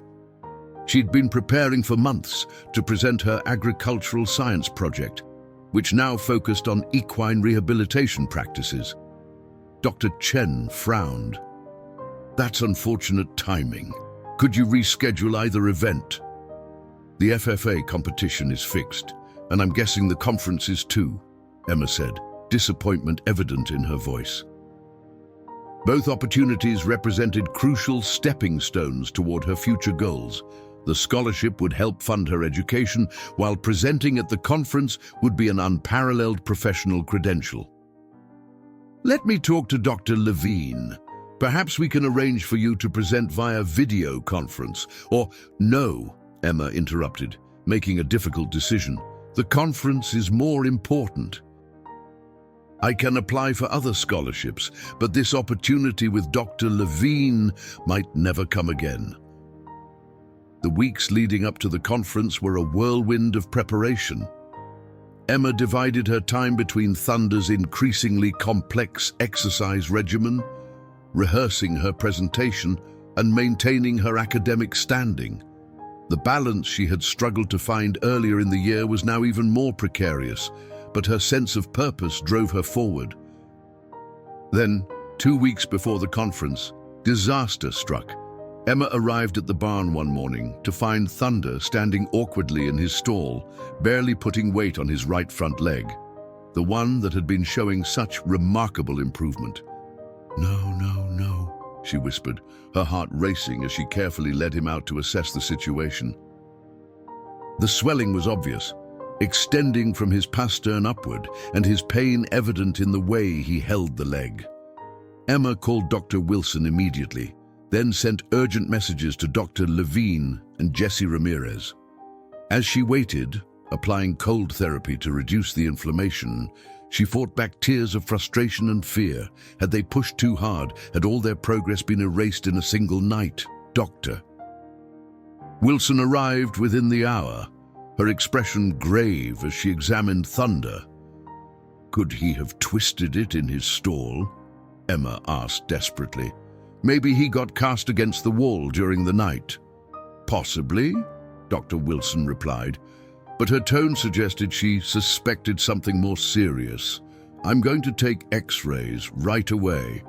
She'd been preparing for months to present her agricultural science project. which now focused on equine rehabilitation practices. Dr. Chen frowned. "That's unfortunate timing. Could you reschedule either event?" "The FFA competition is fixed, and I'm guessing the conference is too," Emma said, disappointment evident in her voice. Both opportunities represented crucial stepping stones toward her future goals. The scholarship would help fund her education, while presenting at the conference would be an unparalleled professional credential. "Let me talk to Dr. Levine. Perhaps we can arrange for you to present via video conference." "Or no," Emma interrupted, making a difficult decision. "The conference is more important. I can apply for other scholarships, but this opportunity with Dr. Levine might never come again." The weeks leading up to the conference were a whirlwind of preparation. Emma divided her time between Thunder's increasingly complex exercise regimen, rehearsing her presentation, and maintaining her academic standing. The balance she had struggled to find earlier in the year was now even more precarious, but her sense of purpose drove her forward. Then, 2 weeks before the conference, disaster struck. Emma arrived at the barn one morning to find Thunder standing awkwardly in his stall, barely putting weight on his right front leg, the one that had been showing such remarkable improvement. "No, no, no," she whispered, her heart racing as she carefully led him out to assess the situation. The swelling was obvious, extending from his pastern upward, and his pain evident in the way he held the leg. Emma called Dr. Wilson immediately, then sent urgent messages to Dr. Levine and Jesse Ramirez. As she waited, applying cold therapy to reduce the inflammation, she fought back tears of frustration and fear. Had they pushed too hard? Had all their progress been erased in a single night? Dr. Wilson arrived within the hour, her expression grave as she examined Thunder. "Could he have twisted it in his stall?" Emma asked desperately. "Maybe he got cast against the wall during the night." "Possibly," Dr. Wilson replied, but her tone suggested she suspected something more serious. "I'm going to take X-rays right away,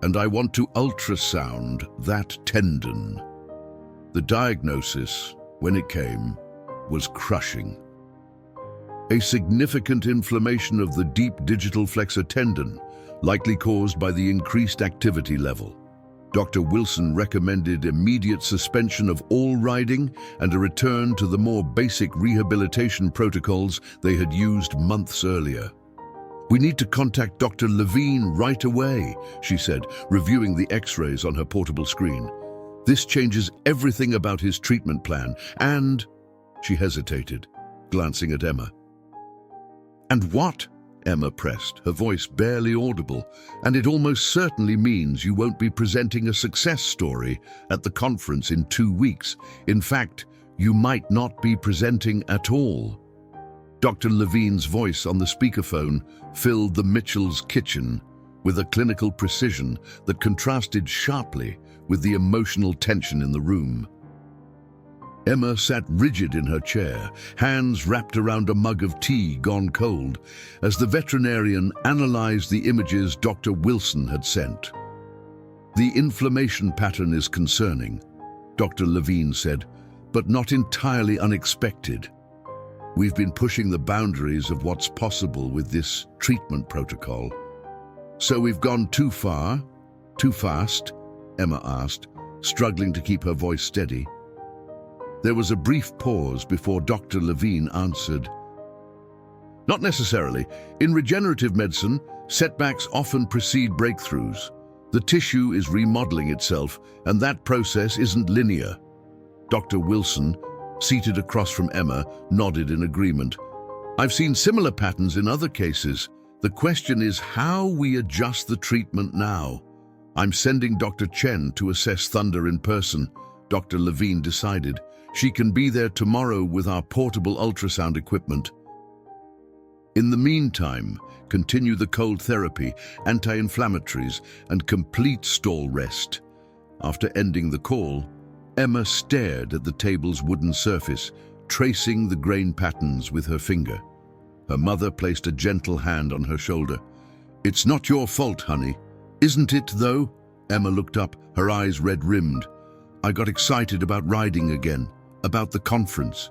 and I want to ultrasound that tendon." The diagnosis, when it came, was crushing. A significant inflammation of the deep digital flexor tendon, likely caused by the increased activity level. Dr. Wilson recommended immediate suspension of all riding and a return to the more basic rehabilitation protocols they had used months earlier. "We need to contact Dr. Levine right away," she said, reviewing the X-rays on her portable screen. "This changes everything about his treatment plan, and..." She hesitated, glancing at Emma. "And what?" Emma pressed, her voice barely audible. "And it almost certainly means you won't be presenting a success story at the conference in 2 weeks. In fact, you might not be presenting at all." Dr. Levine's voice on the speakerphone filled the Mitchell's kitchen with a clinical precision that contrasted sharply with the emotional tension in the room. Emma sat rigid in her chair, hands wrapped around a mug of tea gone cold, as the veterinarian analyzed the images Dr. Wilson had sent. "The inflammation pattern is concerning," Dr. Levine said, "but not entirely unexpected. We've been pushing the boundaries of what's possible with this treatment protocol." "So we've gone too far? Too fast?" Emma asked, struggling to keep her voice steady. There was a brief pause before Dr. Levine answered. "Not necessarily. In regenerative medicine, setbacks often precede breakthroughs. The tissue is remodeling itself, and that process isn't linear." Dr. Wilson, seated across from Emma, nodded in agreement. "I've seen similar patterns in other cases. The question is how we adjust the treatment now. I'm sending Dr. Chen to assess Thunder in person," Dr. Levine decided. "She can be there tomorrow with our portable ultrasound equipment. In the meantime, continue the cold therapy, anti-inflammatories, and complete stall rest." After ending the call, Emma stared at the table's wooden surface, tracing the grain patterns with her finger. Her mother placed a gentle hand on her shoulder. "It's not your fault, honey." "Isn't it, though?" Emma looked up, her eyes red-rimmed. "I got excited about riding again, about the conference.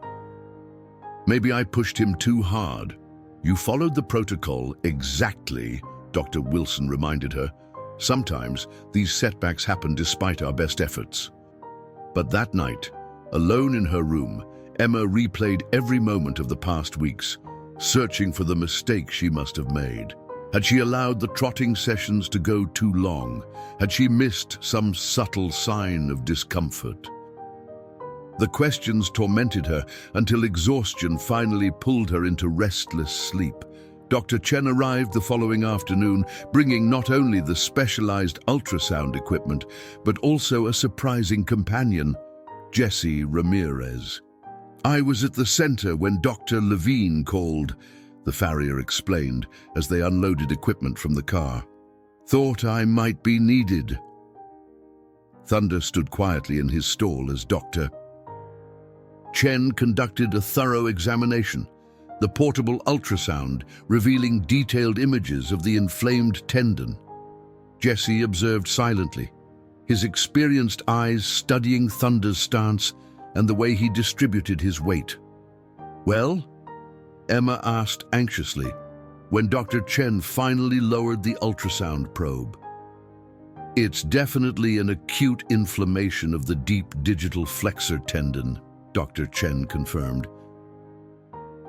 Maybe I pushed him too hard." "You followed the protocol exactly," Dr. Wilson reminded her. "Sometimes these setbacks happen despite our best efforts." But that night, alone in her room, Emma replayed every moment of the past weeks, searching for the mistake she must have made. Had she allowed the trotting sessions to go too long? Had she missed some subtle sign of discomfort? The questions tormented her until exhaustion finally pulled her into restless sleep. Dr. Chen arrived the following afternoon, bringing not only the specialized ultrasound equipment, but also a surprising companion, Jesse Ramirez. "I was at the center when Dr. Levine called," the farrier explained as they unloaded equipment from the car. "Thought I might be needed." Thunder stood quietly in his stall as Dr. Chen conducted a thorough examination, the portable ultrasound revealing detailed images of the inflamed tendon. Jesse observed silently, his experienced eyes studying Thunder's stance and the way he distributed his weight. "Well?" Emma asked anxiously, when Dr. Chen finally lowered the ultrasound probe. "It's definitely an acute inflammation of the deep digital flexor tendon," Dr. Chen confirmed.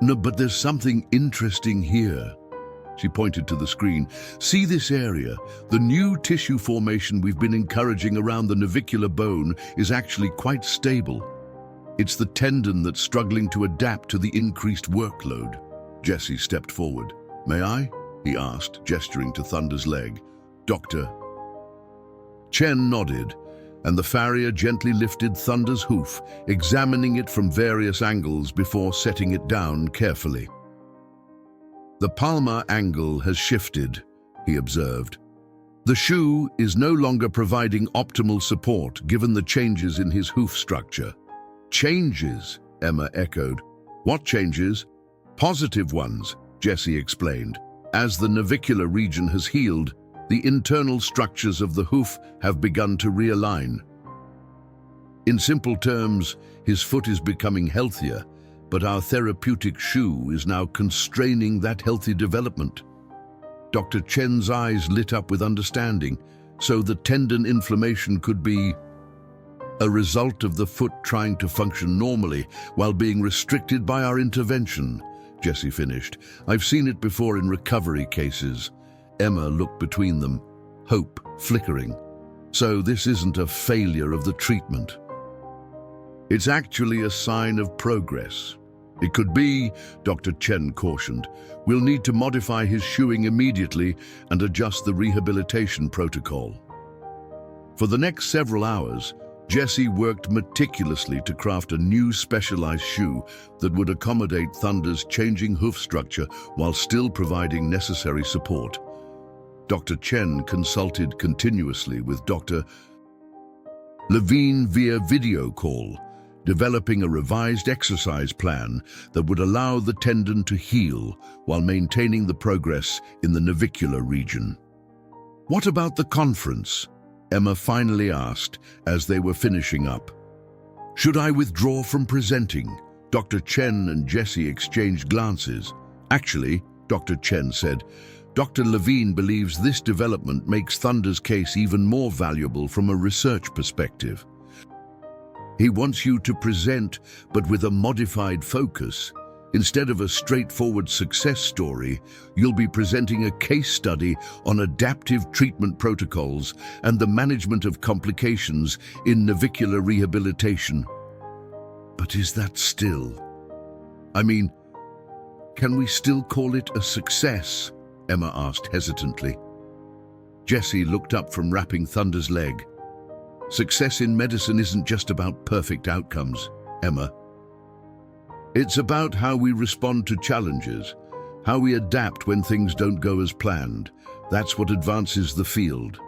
"No, but there's something interesting here." She pointed to the screen. "See this area? The new tissue formation we've been encouraging around the navicular bone is actually quite stable. It's the tendon that's struggling to adapt to the increased workload." Jesse stepped forward. "May I?" he asked, gesturing to Thunder's leg. Dr. Chen nodded, and the farrier gently lifted Thunder's hoof, examining it from various angles before setting it down carefully. "The palmar angle has shifted," he observed. "The shoe is no longer providing optimal support given the changes in his hoof structure." "Changes?" Emma echoed. "What changes?" "Positive ones," Jesse explained. "As the navicular region has healed, the internal structures of the hoof have begun to realign. In simple terms, his foot is becoming healthier, but our therapeutic shoe is now constraining that healthy development." Dr. Chen's eyes lit up with understanding. "So the tendon inflammation could be a result of the foot trying to function normally while being restricted by our intervention," Jesse finished. "I've seen it before in recovery cases." Emma looked between them, hope flickering. "So this isn't a failure of the treatment. It's actually a sign of progress." "It could be," Dr. Chen cautioned. "We'll need to modify his shoeing immediately and adjust the rehabilitation protocol." For the next several hours, Jesse worked meticulously to craft a new specialized shoe that would accommodate Thunder's changing hoof structure while still providing necessary support. Dr. Chen consulted continuously with Dr. Levine via video call, developing a revised exercise plan that would allow the tendon to heal while maintaining the progress in the navicular region. "What about the conference?" Emma finally asked as they were finishing up. "Should I withdraw from presenting?" Dr. Chen and Jesse exchanged glances. "Actually," Dr. Chen said, "Dr. Levine believes this development makes Thunder's case even more valuable from a research perspective. He wants you to present, but with a modified focus. Instead of a straightforward success story, you'll be presenting a case study on adaptive treatment protocols and the management of complications in navicular rehabilitation." "But is that still? I mean, can we still call it a success?" Emma asked hesitantly. Jesse looked up from wrapping Thunder's leg. "Success in medicine isn't just about perfect outcomes, Emma. It's about how we respond to challenges, how we adapt when things don't go as planned. That's what advances the field."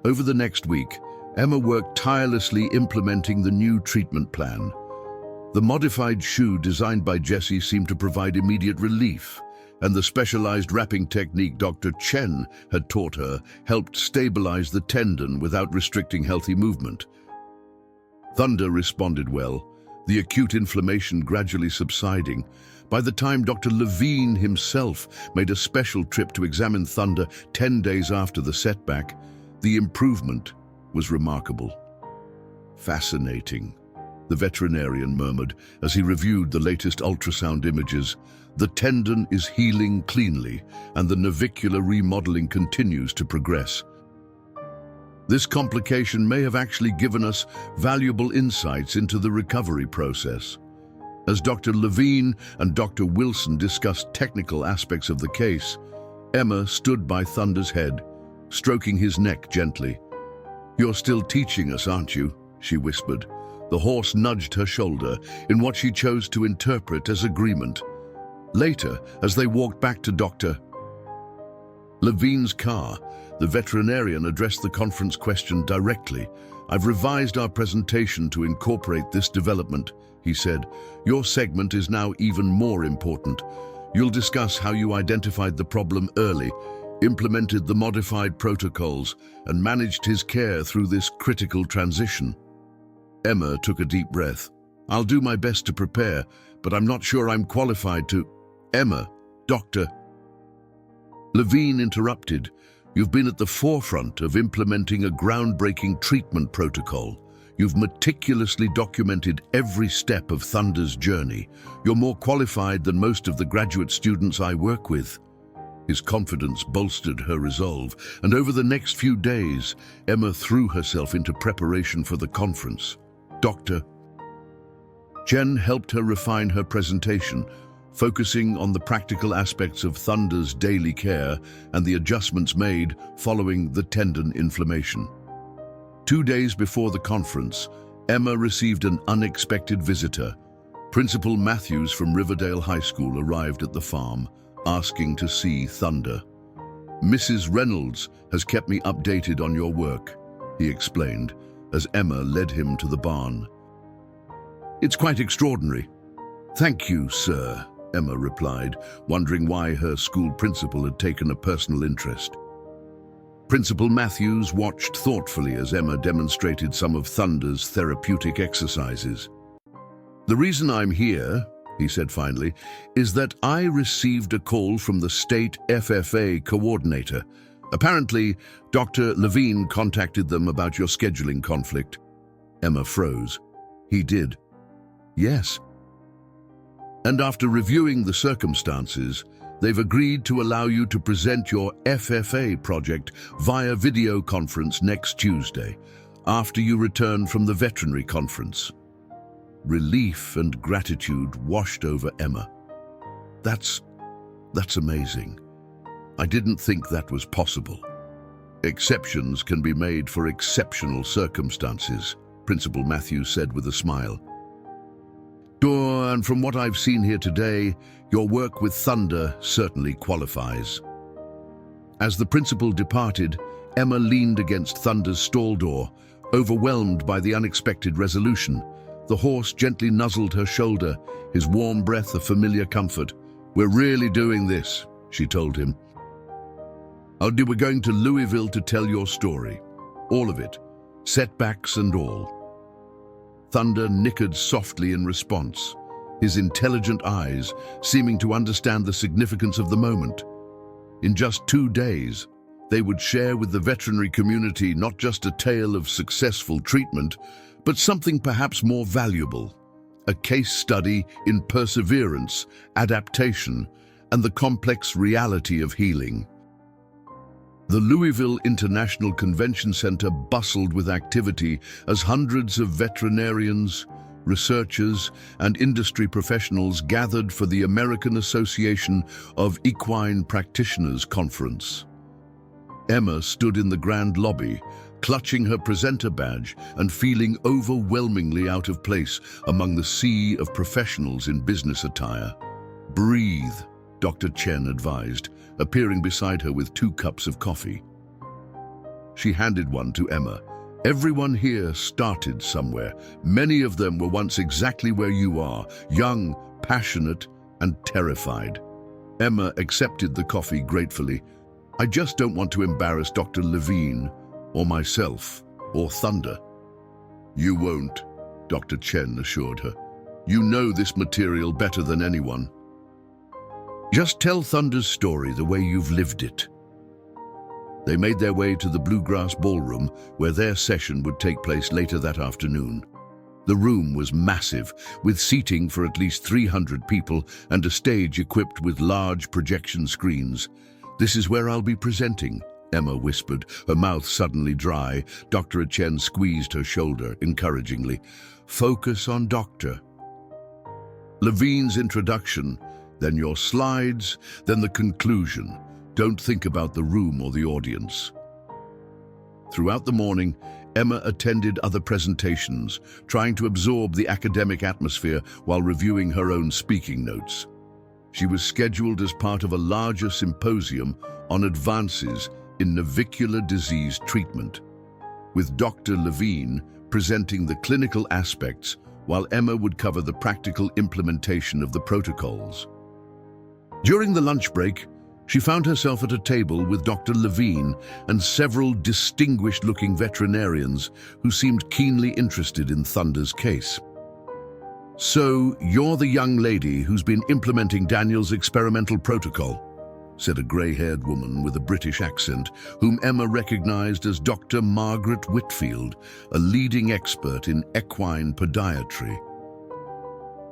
Over the next week, Emma worked tirelessly implementing the new treatment plan. The modified shoe designed by Jessie seemed to provide immediate relief, and the specialized wrapping technique Dr. Chen had taught her helped stabilize the tendon without restricting healthy movement. Thunder responded well, the acute inflammation gradually subsiding. By the time Dr. Levine himself made a special trip to examine Thunder 10 days after the setback, the improvement was remarkable. "Fascinating," the veterinarian murmured as he reviewed the latest ultrasound images. "The tendon is healing cleanly, and the navicular remodeling continues to progress. This complication may have actually given us valuable insights into the recovery process." As Dr. Levine and Dr. Wilson discussed technical aspects of the case, Emma stood by Thunder's head, stroking his neck gently. "You're still teaching us, aren't you?" she whispered. The horse nudged her shoulder in what she chose to interpret as agreement. Later, as they walked back to Dr. Levine's car, the veterinarian addressed the conference question directly. "I've revised our presentation to incorporate this development," he said. "Your segment is now even more important. You'll discuss how you identified the problem early, implemented the modified protocols, and managed his care through this critical transition." Emma took a deep breath. "I'll do my best to prepare, but I'm not sure I'm qualified to—" "Emma, Dr. Levine interrupted. "You've been at the forefront of implementing a groundbreaking treatment protocol. You've meticulously documented every step of Thunder's journey. You're more qualified than most of the graduate students I work with." His confidence bolstered her resolve, and over the next few days, Emma threw herself into preparation for the conference. Dr. Chen helped her refine her presentation, focusing on the practical aspects of Thunder's daily care and the adjustments made following the tendon inflammation. 2 days before the conference, Emma received an unexpected visitor. Principal Matthews from Riverdale High School arrived at the farm, asking to see Thunder. "Mrs. Reynolds has kept me updated on your work," he explained, as Emma led him to the barn. "It's quite extraordinary." "Thank you, sir," Emma replied, wondering why her school principal had taken a personal interest. Principal Matthews watched thoughtfully as Emma demonstrated some of Thunder's therapeutic exercises. "The reason I'm here," he said finally, "is that I received a call from the state FFA coordinator. Apparently, Dr. Levine contacted them about your scheduling conflict." Emma froze. "He did?" "Yes. And after reviewing the circumstances, they've agreed to allow you to present your FFA project via video conference next Tuesday, after you return from the veterinary conference." Relief and gratitude washed over Emma. That's amazing. I didn't think that was possible." "Exceptions can be made for exceptional circumstances," Principal Matthews said with a smile. "Sure, and from what I've seen here today, your work with Thunder certainly qualifies." As the principal departed, Emma leaned against Thunder's stall door, overwhelmed by the unexpected resolution. The horse gently nuzzled her shoulder, his warm breath a familiar comfort. "We're really doing this," she told him. We're going to Louisville to tell your story. All of it, setbacks and all." Thunder nickered softly in response, his intelligent eyes seeming to understand the significance of the moment. In just 2 days, they would share with the veterinary community not just a tale of successful treatment, but something perhaps more valuable, a case study in perseverance, adaptation, and the complex reality of healing. The Louisville International Convention Center bustled with activity as hundreds of veterinarians, researchers, and industry professionals gathered for the American Association of Equine Practitioners Conference. Emma stood in the grand lobby, clutching her presenter badge and feeling overwhelmingly out of place among the sea of professionals in business attire. "Breathe," Dr. Chen advised, appearing beside her with 2 cups of coffee. She handed one to Emma, Everyone here started somewhere. Many of them were once exactly where you are, young, passionate, and terrified. Emma accepted the coffee gratefully. I just don't want to embarrass Dr. Levine, or myself, or Thunder. You won't, Dr. Chen assured her. You know this material better than anyone. Just tell Thunder's story the way you've lived it. They made their way to the Bluegrass Ballroom, where their session would take place later that afternoon. The room was massive, with seating for at least 300 people and a stage equipped with large projection screens. This is where I'll be presenting, Emma whispered, her mouth suddenly dry. Dr. Chen squeezed her shoulder encouragingly. Focus on Dr. Levine's introduction, then your slides, then the conclusion. Don't think about the room or the audience. Throughout the morning, Emma attended other presentations, trying to absorb the academic atmosphere while reviewing her own speaking notes. She was scheduled as part of a larger symposium on advances in navicular disease treatment, with Dr. Levine presenting the clinical aspects while Emma would cover the practical implementation of the protocols. During the lunch break, she found herself at a table with Dr. Levine and several distinguished-looking veterinarians who seemed keenly interested in Thunder's case. So, you're the young lady who's been implementing Daniel's experimental protocol, said a grey-haired woman with a British accent, whom Emma recognized as Dr. Margaret Whitfield, a leading expert in equine podiatry.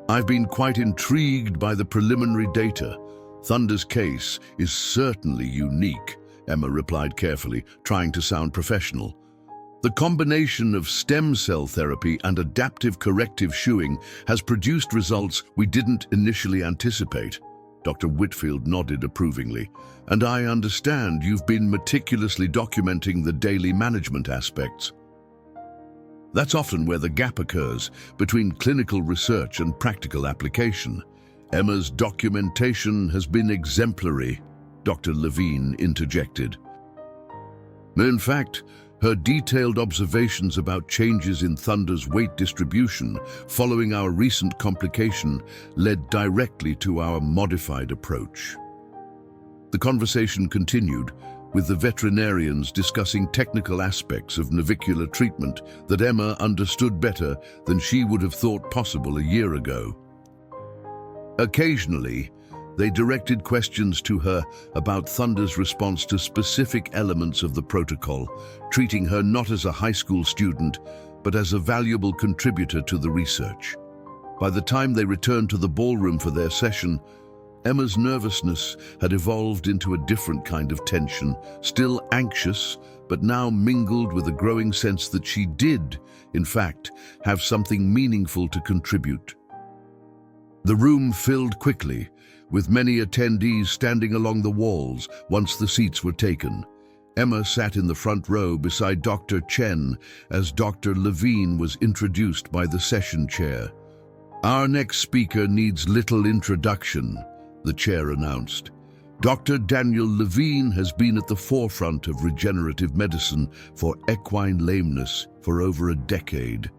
I've been quite intrigued by the preliminary data. Thunder's case is certainly unique, Emma replied carefully, trying to sound professional. The combination of stem cell therapy and adaptive corrective shoeing has produced results we didn't initially anticipate. Dr. Whitfield nodded approvingly. And I understand you've been meticulously documenting the daily management aspects. That's often where the gap occurs between clinical research and practical application. Emma's documentation has been exemplary, Dr. Levine interjected. In fact, her detailed observations about changes in Thunder's weight distribution following our recent complication led directly to our modified approach. The conversation continued, with the veterinarians discussing technical aspects of navicular treatment that Emma understood better than she would have thought possible a year ago. Occasionally, they directed questions to her about Thunder's response to specific elements of the protocol, treating her not as a high school student, but as a valuable contributor to the research. By the time they returned to the ballroom for their session, Emma's nervousness had evolved into a different kind of tension, still anxious, but now mingled with a growing sense that she did, in fact, have something meaningful to contribute. The room filled quickly, with many attendees standing along the walls once the seats were taken. Emma sat in the front row beside Dr. Chen as Dr. Levine was introduced by the session chair. Our next speaker needs little introduction, the chair announced. Dr. Daniel Levine has been at the forefront of regenerative medicine for equine lameness for over a decade.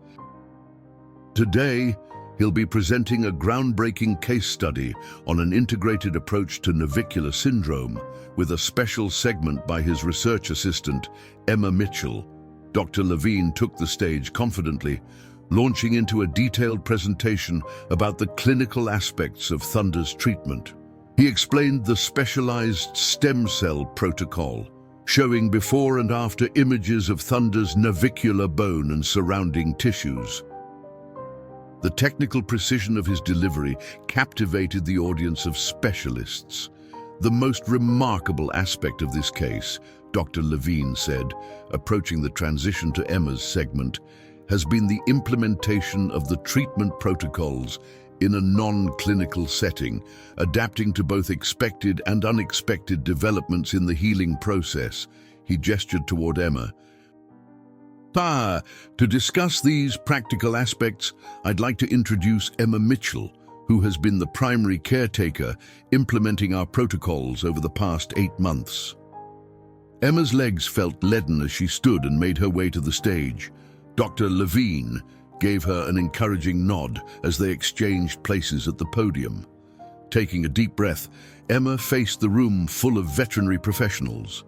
Today, he'll be presenting a groundbreaking case study on an integrated approach to navicular syndrome with a special segment by his research assistant, Emma Mitchell. Dr. Levine took the stage confidently, launching into a detailed presentation about the clinical aspects of Thunder's treatment. He explained the specialized stem cell protocol, showing before and after images of Thunder's navicular bone and surrounding tissues. The technical precision of his delivery captivated the audience of specialists. The most remarkable aspect of this case, Dr. Levine said, approaching the transition to Emma's segment, has been the implementation of the treatment protocols in a non-clinical setting, adapting to both expected and unexpected developments in the healing process. He gestured toward Emma. To discuss these practical aspects, I'd like to introduce Emma Mitchell, who has been the primary caretaker implementing our protocols over the past 8 months. Emma's legs felt leaden as she stood and made her way to the stage. Dr. Levine gave her an encouraging nod as they exchanged places at the podium. Taking a deep breath, Emma faced the room full of veterinary professionals.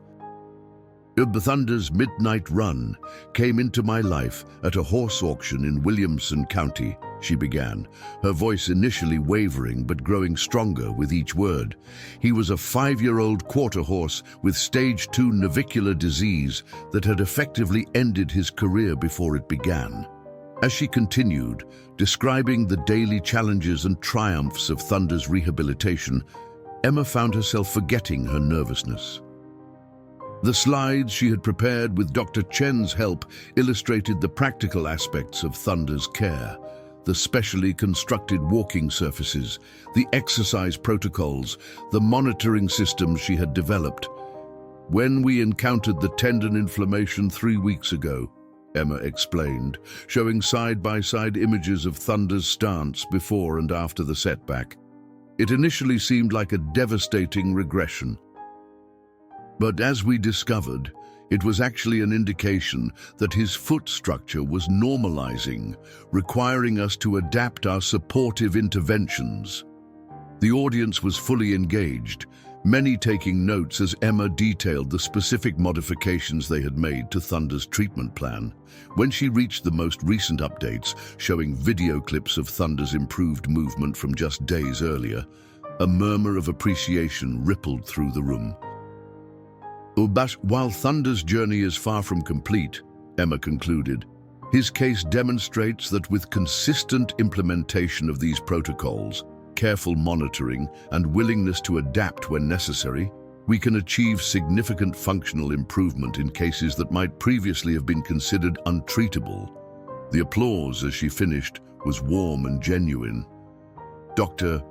Thunder's midnight run came into my life at a horse auction in Williamson County, she began, her voice initially wavering but growing stronger with each word. He was a 5-year-old quarter horse with stage 2 navicular disease that had effectively ended his career before it began. As she continued, describing the daily challenges and triumphs of Thunder's rehabilitation, Emma found herself forgetting her nervousness. The slides she had prepared with Dr. Chen's help illustrated the practical aspects of Thunder's care, the specially constructed walking surfaces, the exercise protocols, the monitoring systems she had developed. When we encountered the tendon inflammation 3 weeks ago, Emma explained, showing side-by-side images of Thunder's stance before and after the setback. It initially seemed like a devastating regression. But as we discovered, it was actually an indication that his foot structure was normalizing, requiring us to adapt our supportive interventions. The audience was fully engaged, many taking notes as Emma detailed the specific modifications they had made to Thunder's treatment plan. When she reached the most recent updates, showing video clips of Thunder's improved movement from just days earlier, a murmur of appreciation rippled through the room. But while Thunder's journey is far from complete, Emma concluded, his case demonstrates that with consistent implementation of these protocols, careful monitoring, and willingness to adapt when necessary, we can achieve significant functional improvement in cases that might previously have been considered untreatable. The applause as she finished was warm and genuine. Dr.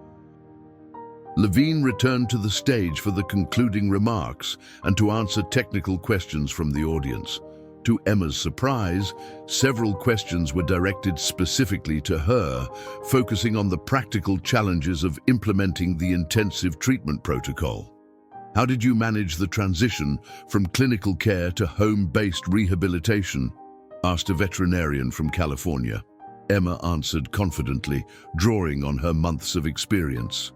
Levine returned to the stage for the concluding remarks and to answer technical questions from the audience. To Emma's surprise, several questions were directed specifically to her, focusing on the practical challenges of implementing the intensive treatment protocol. How did you manage the transition from clinical care to home-based rehabilitation? Asked a veterinarian from California. Emma answered confidently, drawing on her months of experience.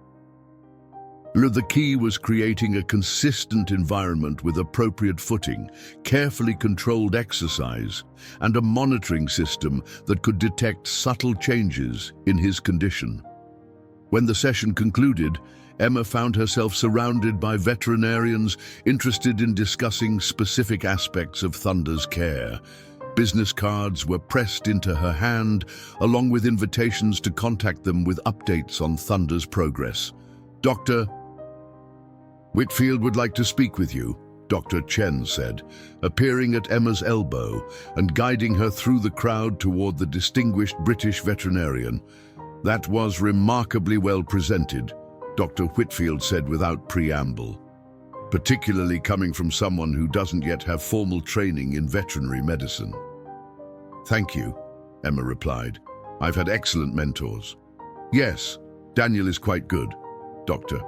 The key was creating a consistent environment with appropriate footing, carefully controlled exercise, and a monitoring system that could detect subtle changes in his condition. When the session concluded, Emma found herself surrounded by veterinarians interested in discussing specific aspects of Thunder's care. Business cards were pressed into her hand, along with invitations to contact them with updates on Thunder's progress. Dr. Whitfield would like to speak with you, Dr. Chen said, appearing at Emma's elbow and guiding her through the crowd toward the distinguished British veterinarian. That was remarkably well presented, Dr. Whitfield said without preamble, particularly coming from someone who doesn't yet have formal training in veterinary medicine. Thank you, Emma replied. I've had excellent mentors. Yes, Daniel is quite good, Doctor.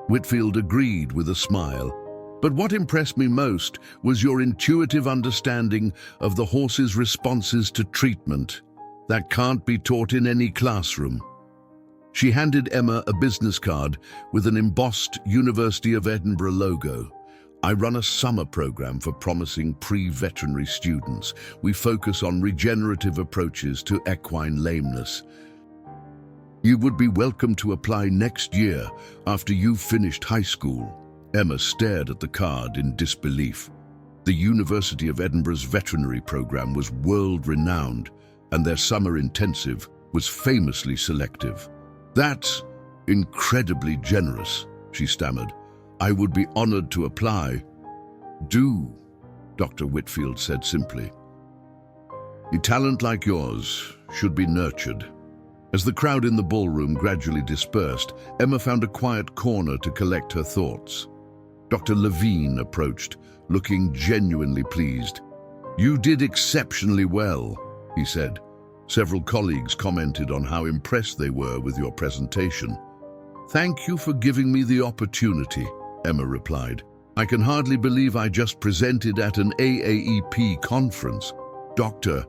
Whitfield agreed with a smile. But what impressed me most was your intuitive understanding of the horse's responses to treatment. That can't be taught in any classroom. She handed Emma a business card with an embossed University of Edinburgh logo. I run a summer program for promising pre-veterinary students. We focus on regenerative approaches to equine lameness. You would be welcome to apply next year after you've finished high school. Emma stared at the card in disbelief. The University of Edinburgh's veterinary program was world-renowned, and their summer intensive was famously selective. That's incredibly generous, she stammered. I would be honored to apply. Do, Dr. Whitfield said simply. A talent like yours should be nurtured. As the crowd in the ballroom gradually dispersed, Emma found a quiet corner to collect her thoughts. Dr. Levine approached, looking genuinely pleased. You did exceptionally well, he said. Several colleagues commented on how impressed they were with your presentation. Thank you for giving me the opportunity, Emma replied. I can hardly believe I just presented at an AAEP conference. Dr.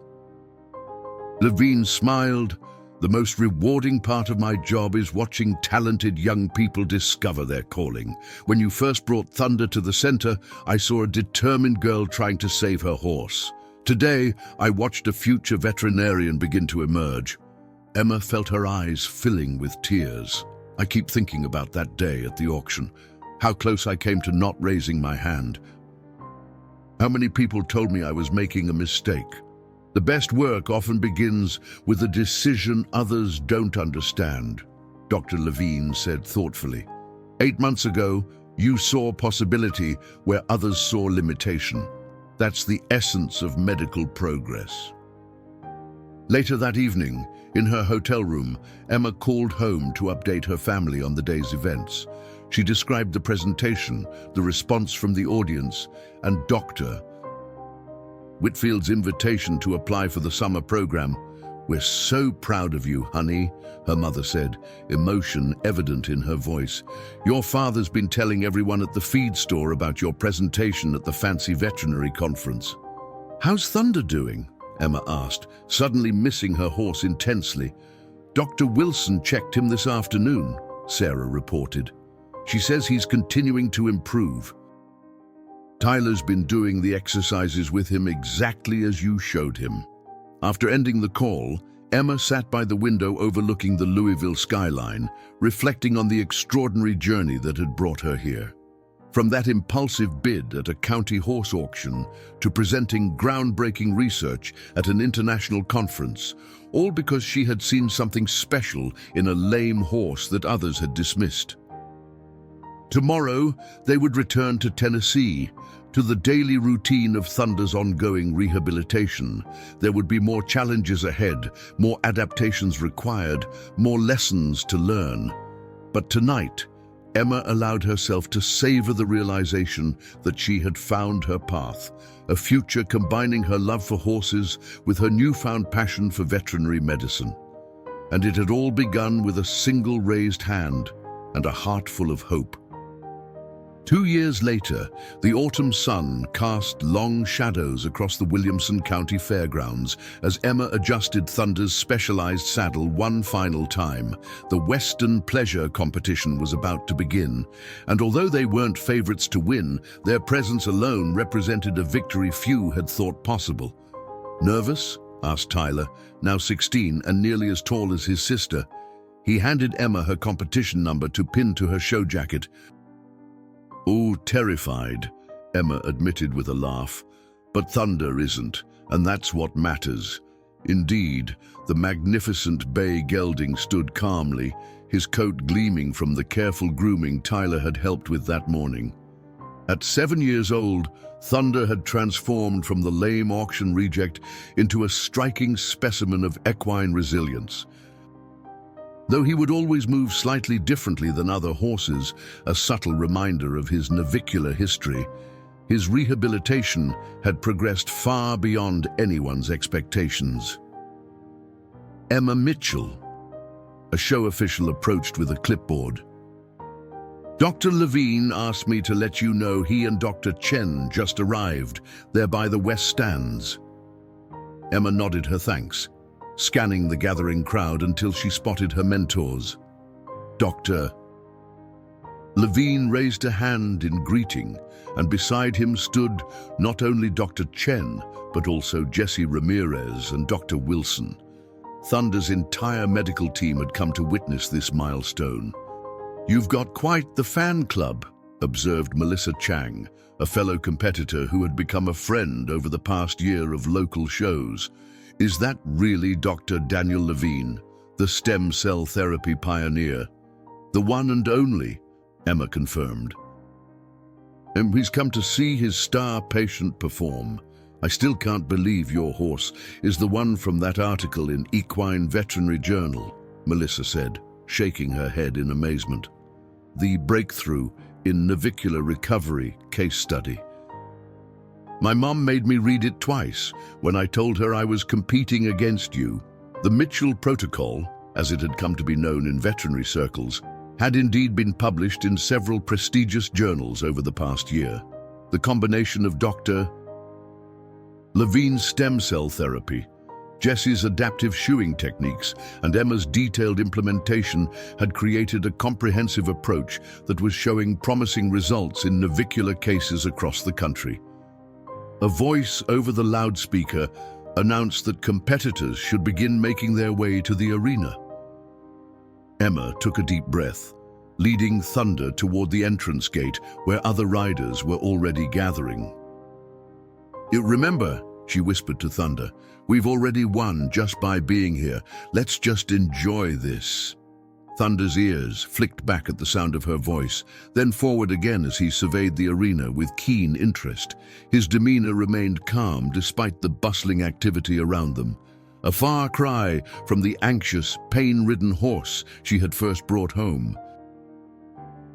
Levine smiled. The most rewarding part of my job is watching talented young people discover their calling. When you first brought Thunder to the center, I saw a determined girl trying to save her horse. Today, I watched a future veterinarian begin to emerge. Emma felt her eyes filling with tears. I keep thinking about that day at the auction, how close I came to not raising my hand. How many people told me I was making a mistake. The best work often begins with a decision others don't understand, Dr. Levine said thoughtfully. 8 months ago, you saw possibility where others saw limitation. That's the essence of medical progress. Later that evening, in her hotel room, Emma called home to update her family on the day's events. She described the presentation, the response from the audience, and Dr. Whitfield's invitation to apply for the summer program. "We're so proud of you, honey," her mother said, emotion evident in her voice. "Your father's been telling everyone at the feed store about your presentation at the fancy veterinary conference." "How's Thunder doing?" Emma asked, suddenly missing her horse intensely. "Dr. Wilson checked him this afternoon," Sarah reported. "She says he's continuing to improve. Tyler's been doing the exercises with him exactly as you showed him." After ending the call, Emma sat by the window overlooking the Louisville skyline, reflecting on the extraordinary journey that had brought her here. From that impulsive bid at a county horse auction to presenting groundbreaking research at an international conference, all because she had seen something special in a lame horse that others had dismissed. Tomorrow, they would return to Tennessee, to the daily routine of Thunder's ongoing rehabilitation. There would be more challenges ahead, more adaptations required, more lessons to learn. But tonight, Emma allowed herself to savor the realization that she had found her path, a future combining her love for horses with her newfound passion for veterinary medicine. And it had all begun with a single raised hand and a heart full of hope. 2 years later, the autumn sun cast long shadows across the Williamson County Fairgrounds as Emma adjusted Thunder's specialized saddle one final time. The Western Pleasure competition was about to begin, and although they weren't favorites to win, their presence alone represented a victory few had thought possible. "Nervous?" asked Tyler, now 16 and nearly as tall as his sister. He handed Emma her competition number to pin to her show jacket. "Oh, terrified," Emma admitted with a laugh. "But Thunder isn't, and that's what matters." Indeed, the magnificent bay gelding stood calmly, his coat gleaming from the careful grooming Tyler had helped with that morning. At 7 years old, Thunder had transformed from the lame auction reject into a striking specimen of equine resilience. Though he would always move slightly differently than other horses, a subtle reminder of his navicular history, his rehabilitation had progressed far beyond anyone's expectations. Emma Mitchell, a show official approached with a clipboard. "Dr. Levine asked me to let you know he and Dr. Chen just arrived. They're by the west stands." Emma nodded her thanks, scanning the gathering crowd until she spotted her mentors. Dr. Levine raised a hand in greeting, and beside him stood not only Dr. Chen, but also Jesse Ramirez and Dr. Wilson. Thunder's entire medical team had come to witness this milestone. "You've got quite the fan club," observed Melissa Chang, a fellow competitor who had become a friend over the past year of local shows. "Is that really Dr. Daniel Levine, the stem cell therapy pioneer?" "The one and only," Emma confirmed. "And he's come to see his star patient perform. I still can't believe your horse is the one from that article in Equine Veterinary Journal," Melissa said, shaking her head in amazement. "The breakthrough in navicular recovery case study. My mom made me read it twice when I told her I was competing against you." The Mitchell Protocol, as it had come to be known in veterinary circles, had indeed been published in several prestigious journals over the past year. The combination of Dr. Levine's stem cell therapy, Jessie's adaptive shoeing techniques, and Emma's detailed implementation had created a comprehensive approach that was showing promising results in navicular cases across the country. A voice over the loudspeaker announced that competitors should begin making their way to the arena. Emma took a deep breath, leading Thunder toward the entrance gate where other riders were already gathering. "Remember," she whispered to Thunder, "we've already won just by being here. Let's just enjoy this." Thunder's ears flicked back at the sound of her voice, then forward again as he surveyed the arena with keen interest. His demeanor remained calm despite the bustling activity around them, a far cry from the anxious, pain-ridden horse she had first brought home.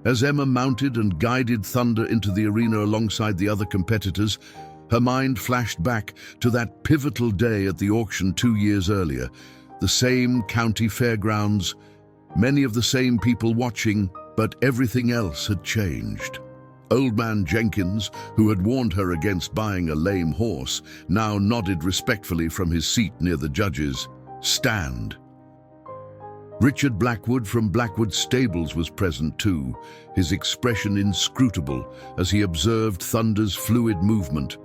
As Emma mounted and guided Thunder into the arena alongside the other competitors, her mind flashed back to that pivotal day at the auction 2 years earlier. The same county fairgrounds, many of the same people watching, but everything else had changed. Old Man Jenkins, who had warned her against buying a lame horse, now nodded respectfully from his seat near the judges' stand. Richard Blackwood from Blackwood Stables was present too, his expression inscrutable as he observed Thunder's fluid movement.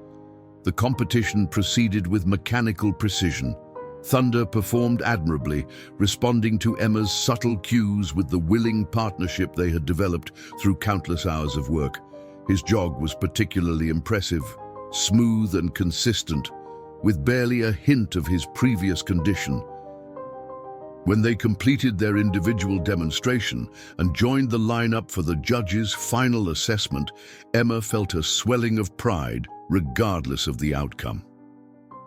The competition proceeded with mechanical precision. Thunder performed admirably, responding to Emma's subtle cues with the willing partnership they had developed through countless hours of work. His jog was particularly impressive, smooth and consistent, with barely a hint of his previous condition. When they completed their individual demonstration and joined the lineup for the judges' final assessment, Emma felt a swelling of pride regardless of the outcome.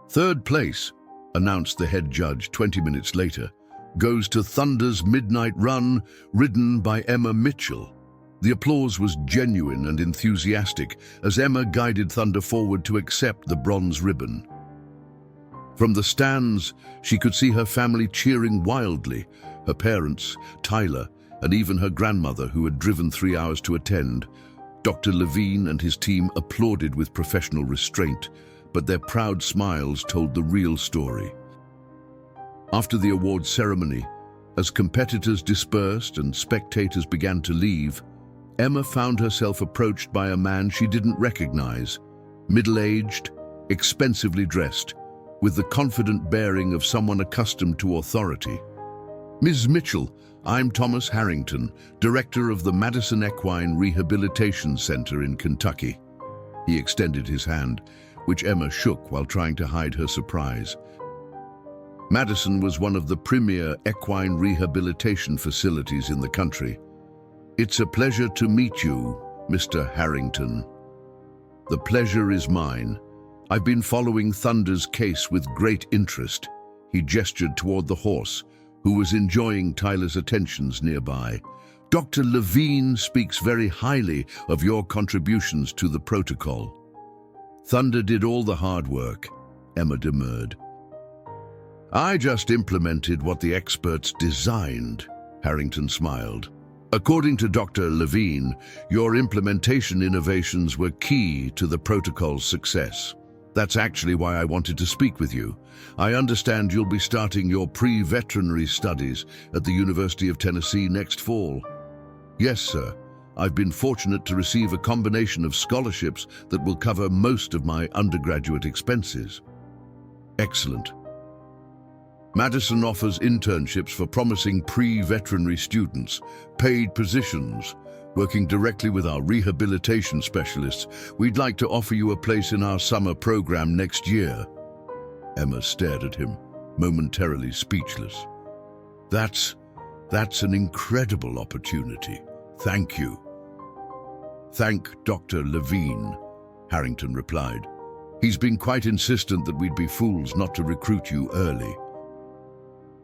"Third place," announced the head judge 20 minutes later, "goes to Thunder's Midnight Run, ridden by Emma Mitchell." The applause was genuine and enthusiastic as Emma guided Thunder forward to accept the bronze ribbon. From the stands, she could see her family cheering wildly, her parents, Tyler, and even her grandmother, who had driven 3 hours to attend. Dr. Levine and his team applauded with professional restraint, but their proud smiles told the real story. After the awards ceremony, as competitors dispersed and spectators began to leave, Emma found herself approached by a man she didn't recognize, middle-aged, expensively dressed, with the confident bearing of someone accustomed to authority. "Ms. Mitchell, I'm Thomas Harrington, director of the Madison Equine Rehabilitation Center in Kentucky." He extended his hand, which Emma shook while trying to hide her surprise. Madison was one of the premier equine rehabilitation facilities in the country. "It's a pleasure to meet you, Mr. Harrington." "The pleasure is mine. I've been following Thunder's case with great interest." He gestured toward the horse, who was enjoying Tyler's attentions nearby. "Dr. Levine speaks very highly of your contributions to the protocol." "Thunder did all the hard work," Emma demurred. "I just implemented what the experts designed," Harrington smiled. "According to Dr. Levine, your implementation innovations were key to the protocol's success. That's actually why I wanted to speak with you. I understand you'll be starting your pre-veterinary studies at the University of Tennessee next fall." "Yes, sir. I've been fortunate to receive a combination of scholarships that will cover most of my undergraduate expenses." "Excellent. Madison offers internships for promising pre-veterinary students, paid positions, working directly with our rehabilitation specialists. We'd like to offer you a place in our summer program next year." Emma stared at him, momentarily speechless. That's an incredible opportunity. Thank you." "Thank Dr. Levine," Harrington replied. "He's been quite insistent that we'd be fools not to recruit you early.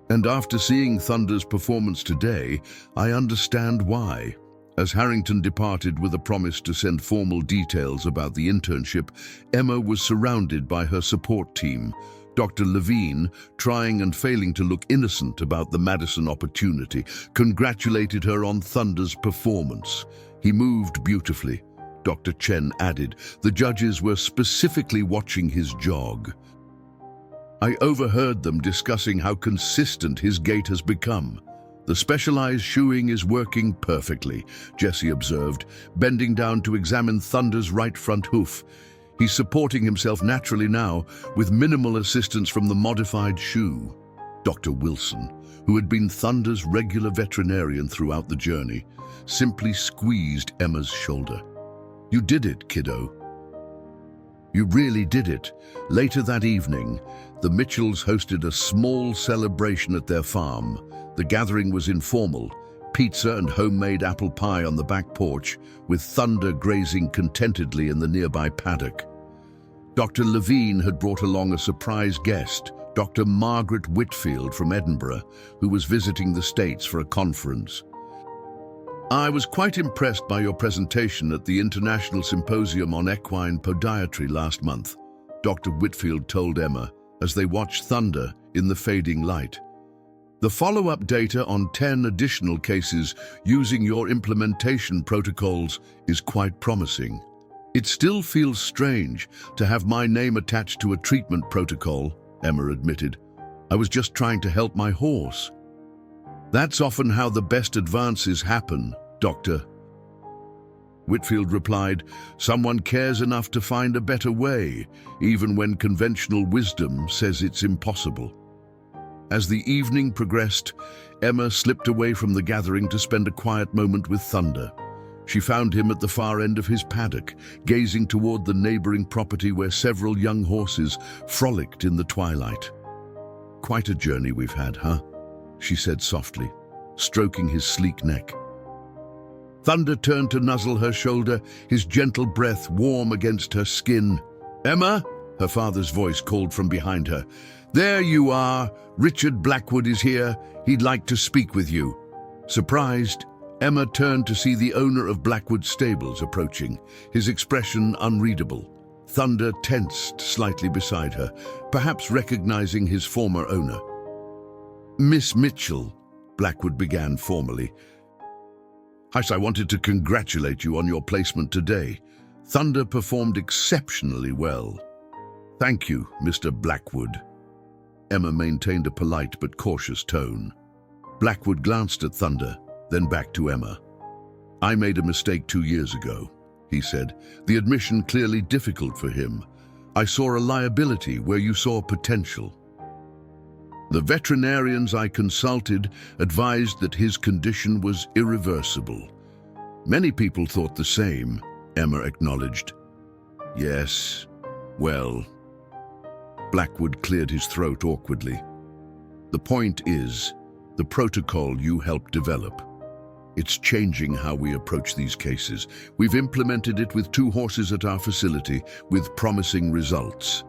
And after seeing Thunder's performance today, I understand why." As Harrington departed with a promise to send formal details about the internship, Emma was surrounded by her support team, Dr. Levine, trying and failing to look innocent about the Madison opportunity, congratulated her on Thunder's performance. He moved beautifully. Dr. Chen added, the judges were specifically watching his jog. I overheard them discussing how consistent his gait has become. The specialized shoeing is working perfectly, Jesse observed, bending down to examine Thunder's right front hoof. He's supporting himself naturally now, with minimal assistance from the modified shoe. Dr. Wilson, who had been Thunder's regular veterinarian throughout the journey, simply squeezed Emma's shoulder. You did it, kiddo. You really did it. Later that evening, the Mitchells hosted a small celebration at their farm. The gathering was informal, pizza and homemade apple pie on the back porch, with Thunder grazing contentedly in the nearby paddock. Dr. Levine had brought along a surprise guest, Dr. Margaret Whitfield from Edinburgh, who was visiting the States for a conference. I was quite impressed by your presentation at the International Symposium on Equine Podiatry last month, Dr. Whitfield told Emma as they watched Thunder in the fading light. The follow-up data on 10 additional cases using your implementation protocols is quite promising. It still feels strange to have my name attached to a treatment protocol, Emma admitted. I was just trying to help my horse. That's often how the best advances happen, Doctor. Whitfield replied, someone cares enough to find a better way, even when conventional wisdom says it's impossible. As the evening progressed, Emma slipped away from the gathering to spend a quiet moment with Thunder. She found him at the far end of his paddock, gazing toward the neighboring property where several young horses frolicked in the twilight. Quite a journey we've had, huh? She said softly, stroking his sleek neck. Thunder turned to nuzzle her shoulder, his gentle breath warm against her skin. Emma, her father's voice called from behind her. There you are. Richard Blackwood is here. He'd like to speak with you. Surprised, Emma turned to see the owner of Blackwood Stables approaching, his expression unreadable. Thunder tensed slightly beside her, perhaps recognizing his former owner. Miss Mitchell, Blackwood began formally. I wanted to congratulate you on your placement today. Thunder performed exceptionally well. Thank you, Mr. Blackwood. Emma maintained a polite but cautious tone. Blackwood glanced at Thunder, then back to Emma. I made a mistake 2 years ago, he said, the admission clearly difficult for him. I saw a liability where you saw potential. The veterinarians I consulted advised that his condition was irreversible. Many people thought the same, Emma acknowledged. Yes, well... Blackwood cleared his throat awkwardly. The point is, the protocol you helped develop. It's changing how we approach these cases. We've implemented it with 2 horses at our facility, with promising results.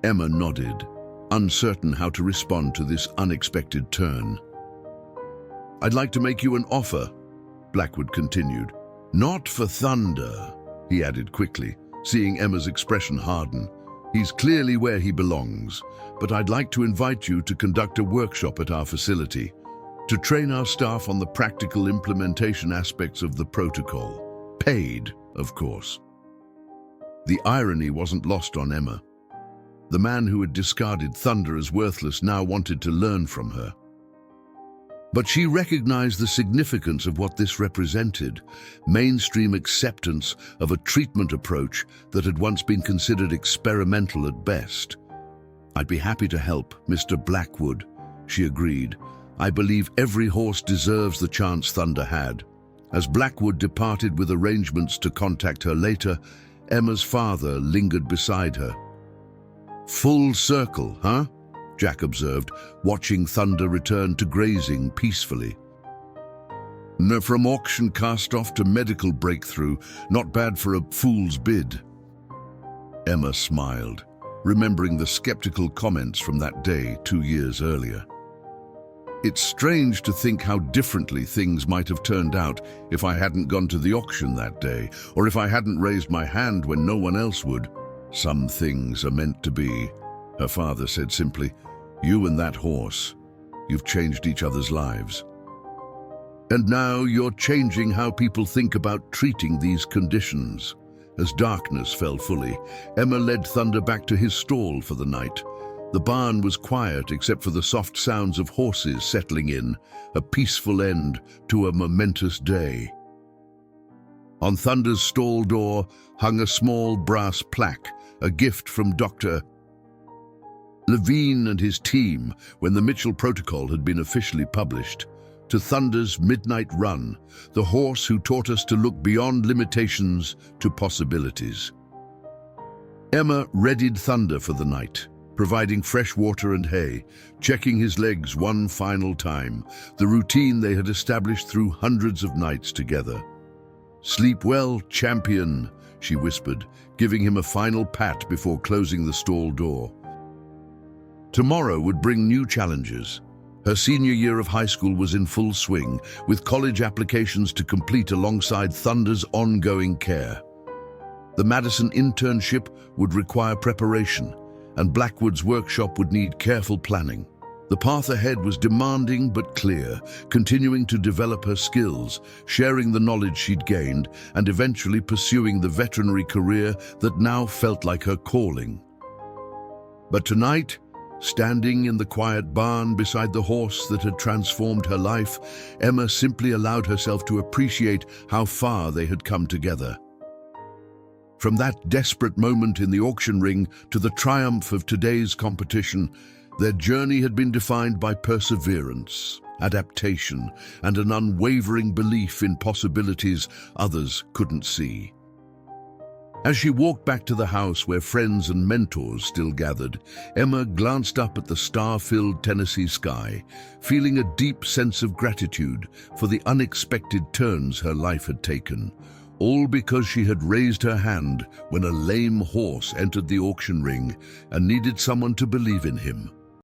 Emma nodded, uncertain how to respond to this unexpected turn. I'd like to make you an offer, Blackwood continued. Not for Thunder, he added quickly, seeing Emma's expression harden. He's clearly where he belongs, but I'd like to invite you to conduct a workshop at our facility, to train our staff on the practical implementation aspects of the protocol. Paid, of course. The irony wasn't lost on Emma. The man who had discarded Thunder as worthless now wanted to learn from her. But she recognized the significance of what this represented, mainstream acceptance of a treatment approach that had once been considered experimental at best. I'd be happy to help, Mr. Blackwood, she agreed. I believe every horse deserves the chance Thunder had. As Blackwood departed with arrangements to contact her later, Emma's father lingered beside her. Full circle, huh? Jack observed, watching Thunder return to grazing peacefully. From auction cast-off to medical breakthrough, not bad for a fool's bid. Emma smiled, remembering the skeptical comments from that day 2 years earlier. It's strange to think how differently things might have turned out if I hadn't gone to the auction that day, or if I hadn't raised my hand when no one else would. Some things are meant to be. Her father said simply, "You and that horse, you've changed each other's lives. And now you're changing how people think about treating these conditions." As darkness fell fully, Emma led Thunder back to his stall for the night. The barn was quiet except for the soft sounds of horses settling in, a peaceful end to a momentous day. On Thunder's stall door hung a small brass plaque, a gift from Dr. Levine and his team when the Mitchell Protocol had been officially published. To Thunder's midnight run, the horse who taught us to look beyond limitations to possibilities. Emma readied Thunder for the night, providing fresh water and hay, checking his legs one final time, the routine they had established through hundreds of nights together. "Sleep well, champion," she whispered, giving him a final pat before closing the stall door. Tomorrow would bring new challenges. Her senior year of high school was in full swing, with college applications to complete alongside Thunder's ongoing care. The Madison internship would require preparation, and Blackwood's workshop would need careful planning. The path ahead was demanding but clear, continuing to develop her skills, sharing the knowledge she'd gained, and eventually pursuing the veterinary career that now felt like her calling. But tonight, standing in the quiet barn beside the horse that had transformed her life, Emma simply allowed herself to appreciate how far they had come together. From that desperate moment in the auction ring to the triumph of today's competition, their journey had been defined by perseverance, adaptation, and an unwavering belief in possibilities others couldn't see. As she walked back to the house where friends and mentors still gathered, Emma glanced up at the star-filled Tennessee sky, feeling a deep sense of gratitude for the unexpected turns her life had taken, all because she had raised her hand when a lame horse entered the auction ring and needed someone to believe in him.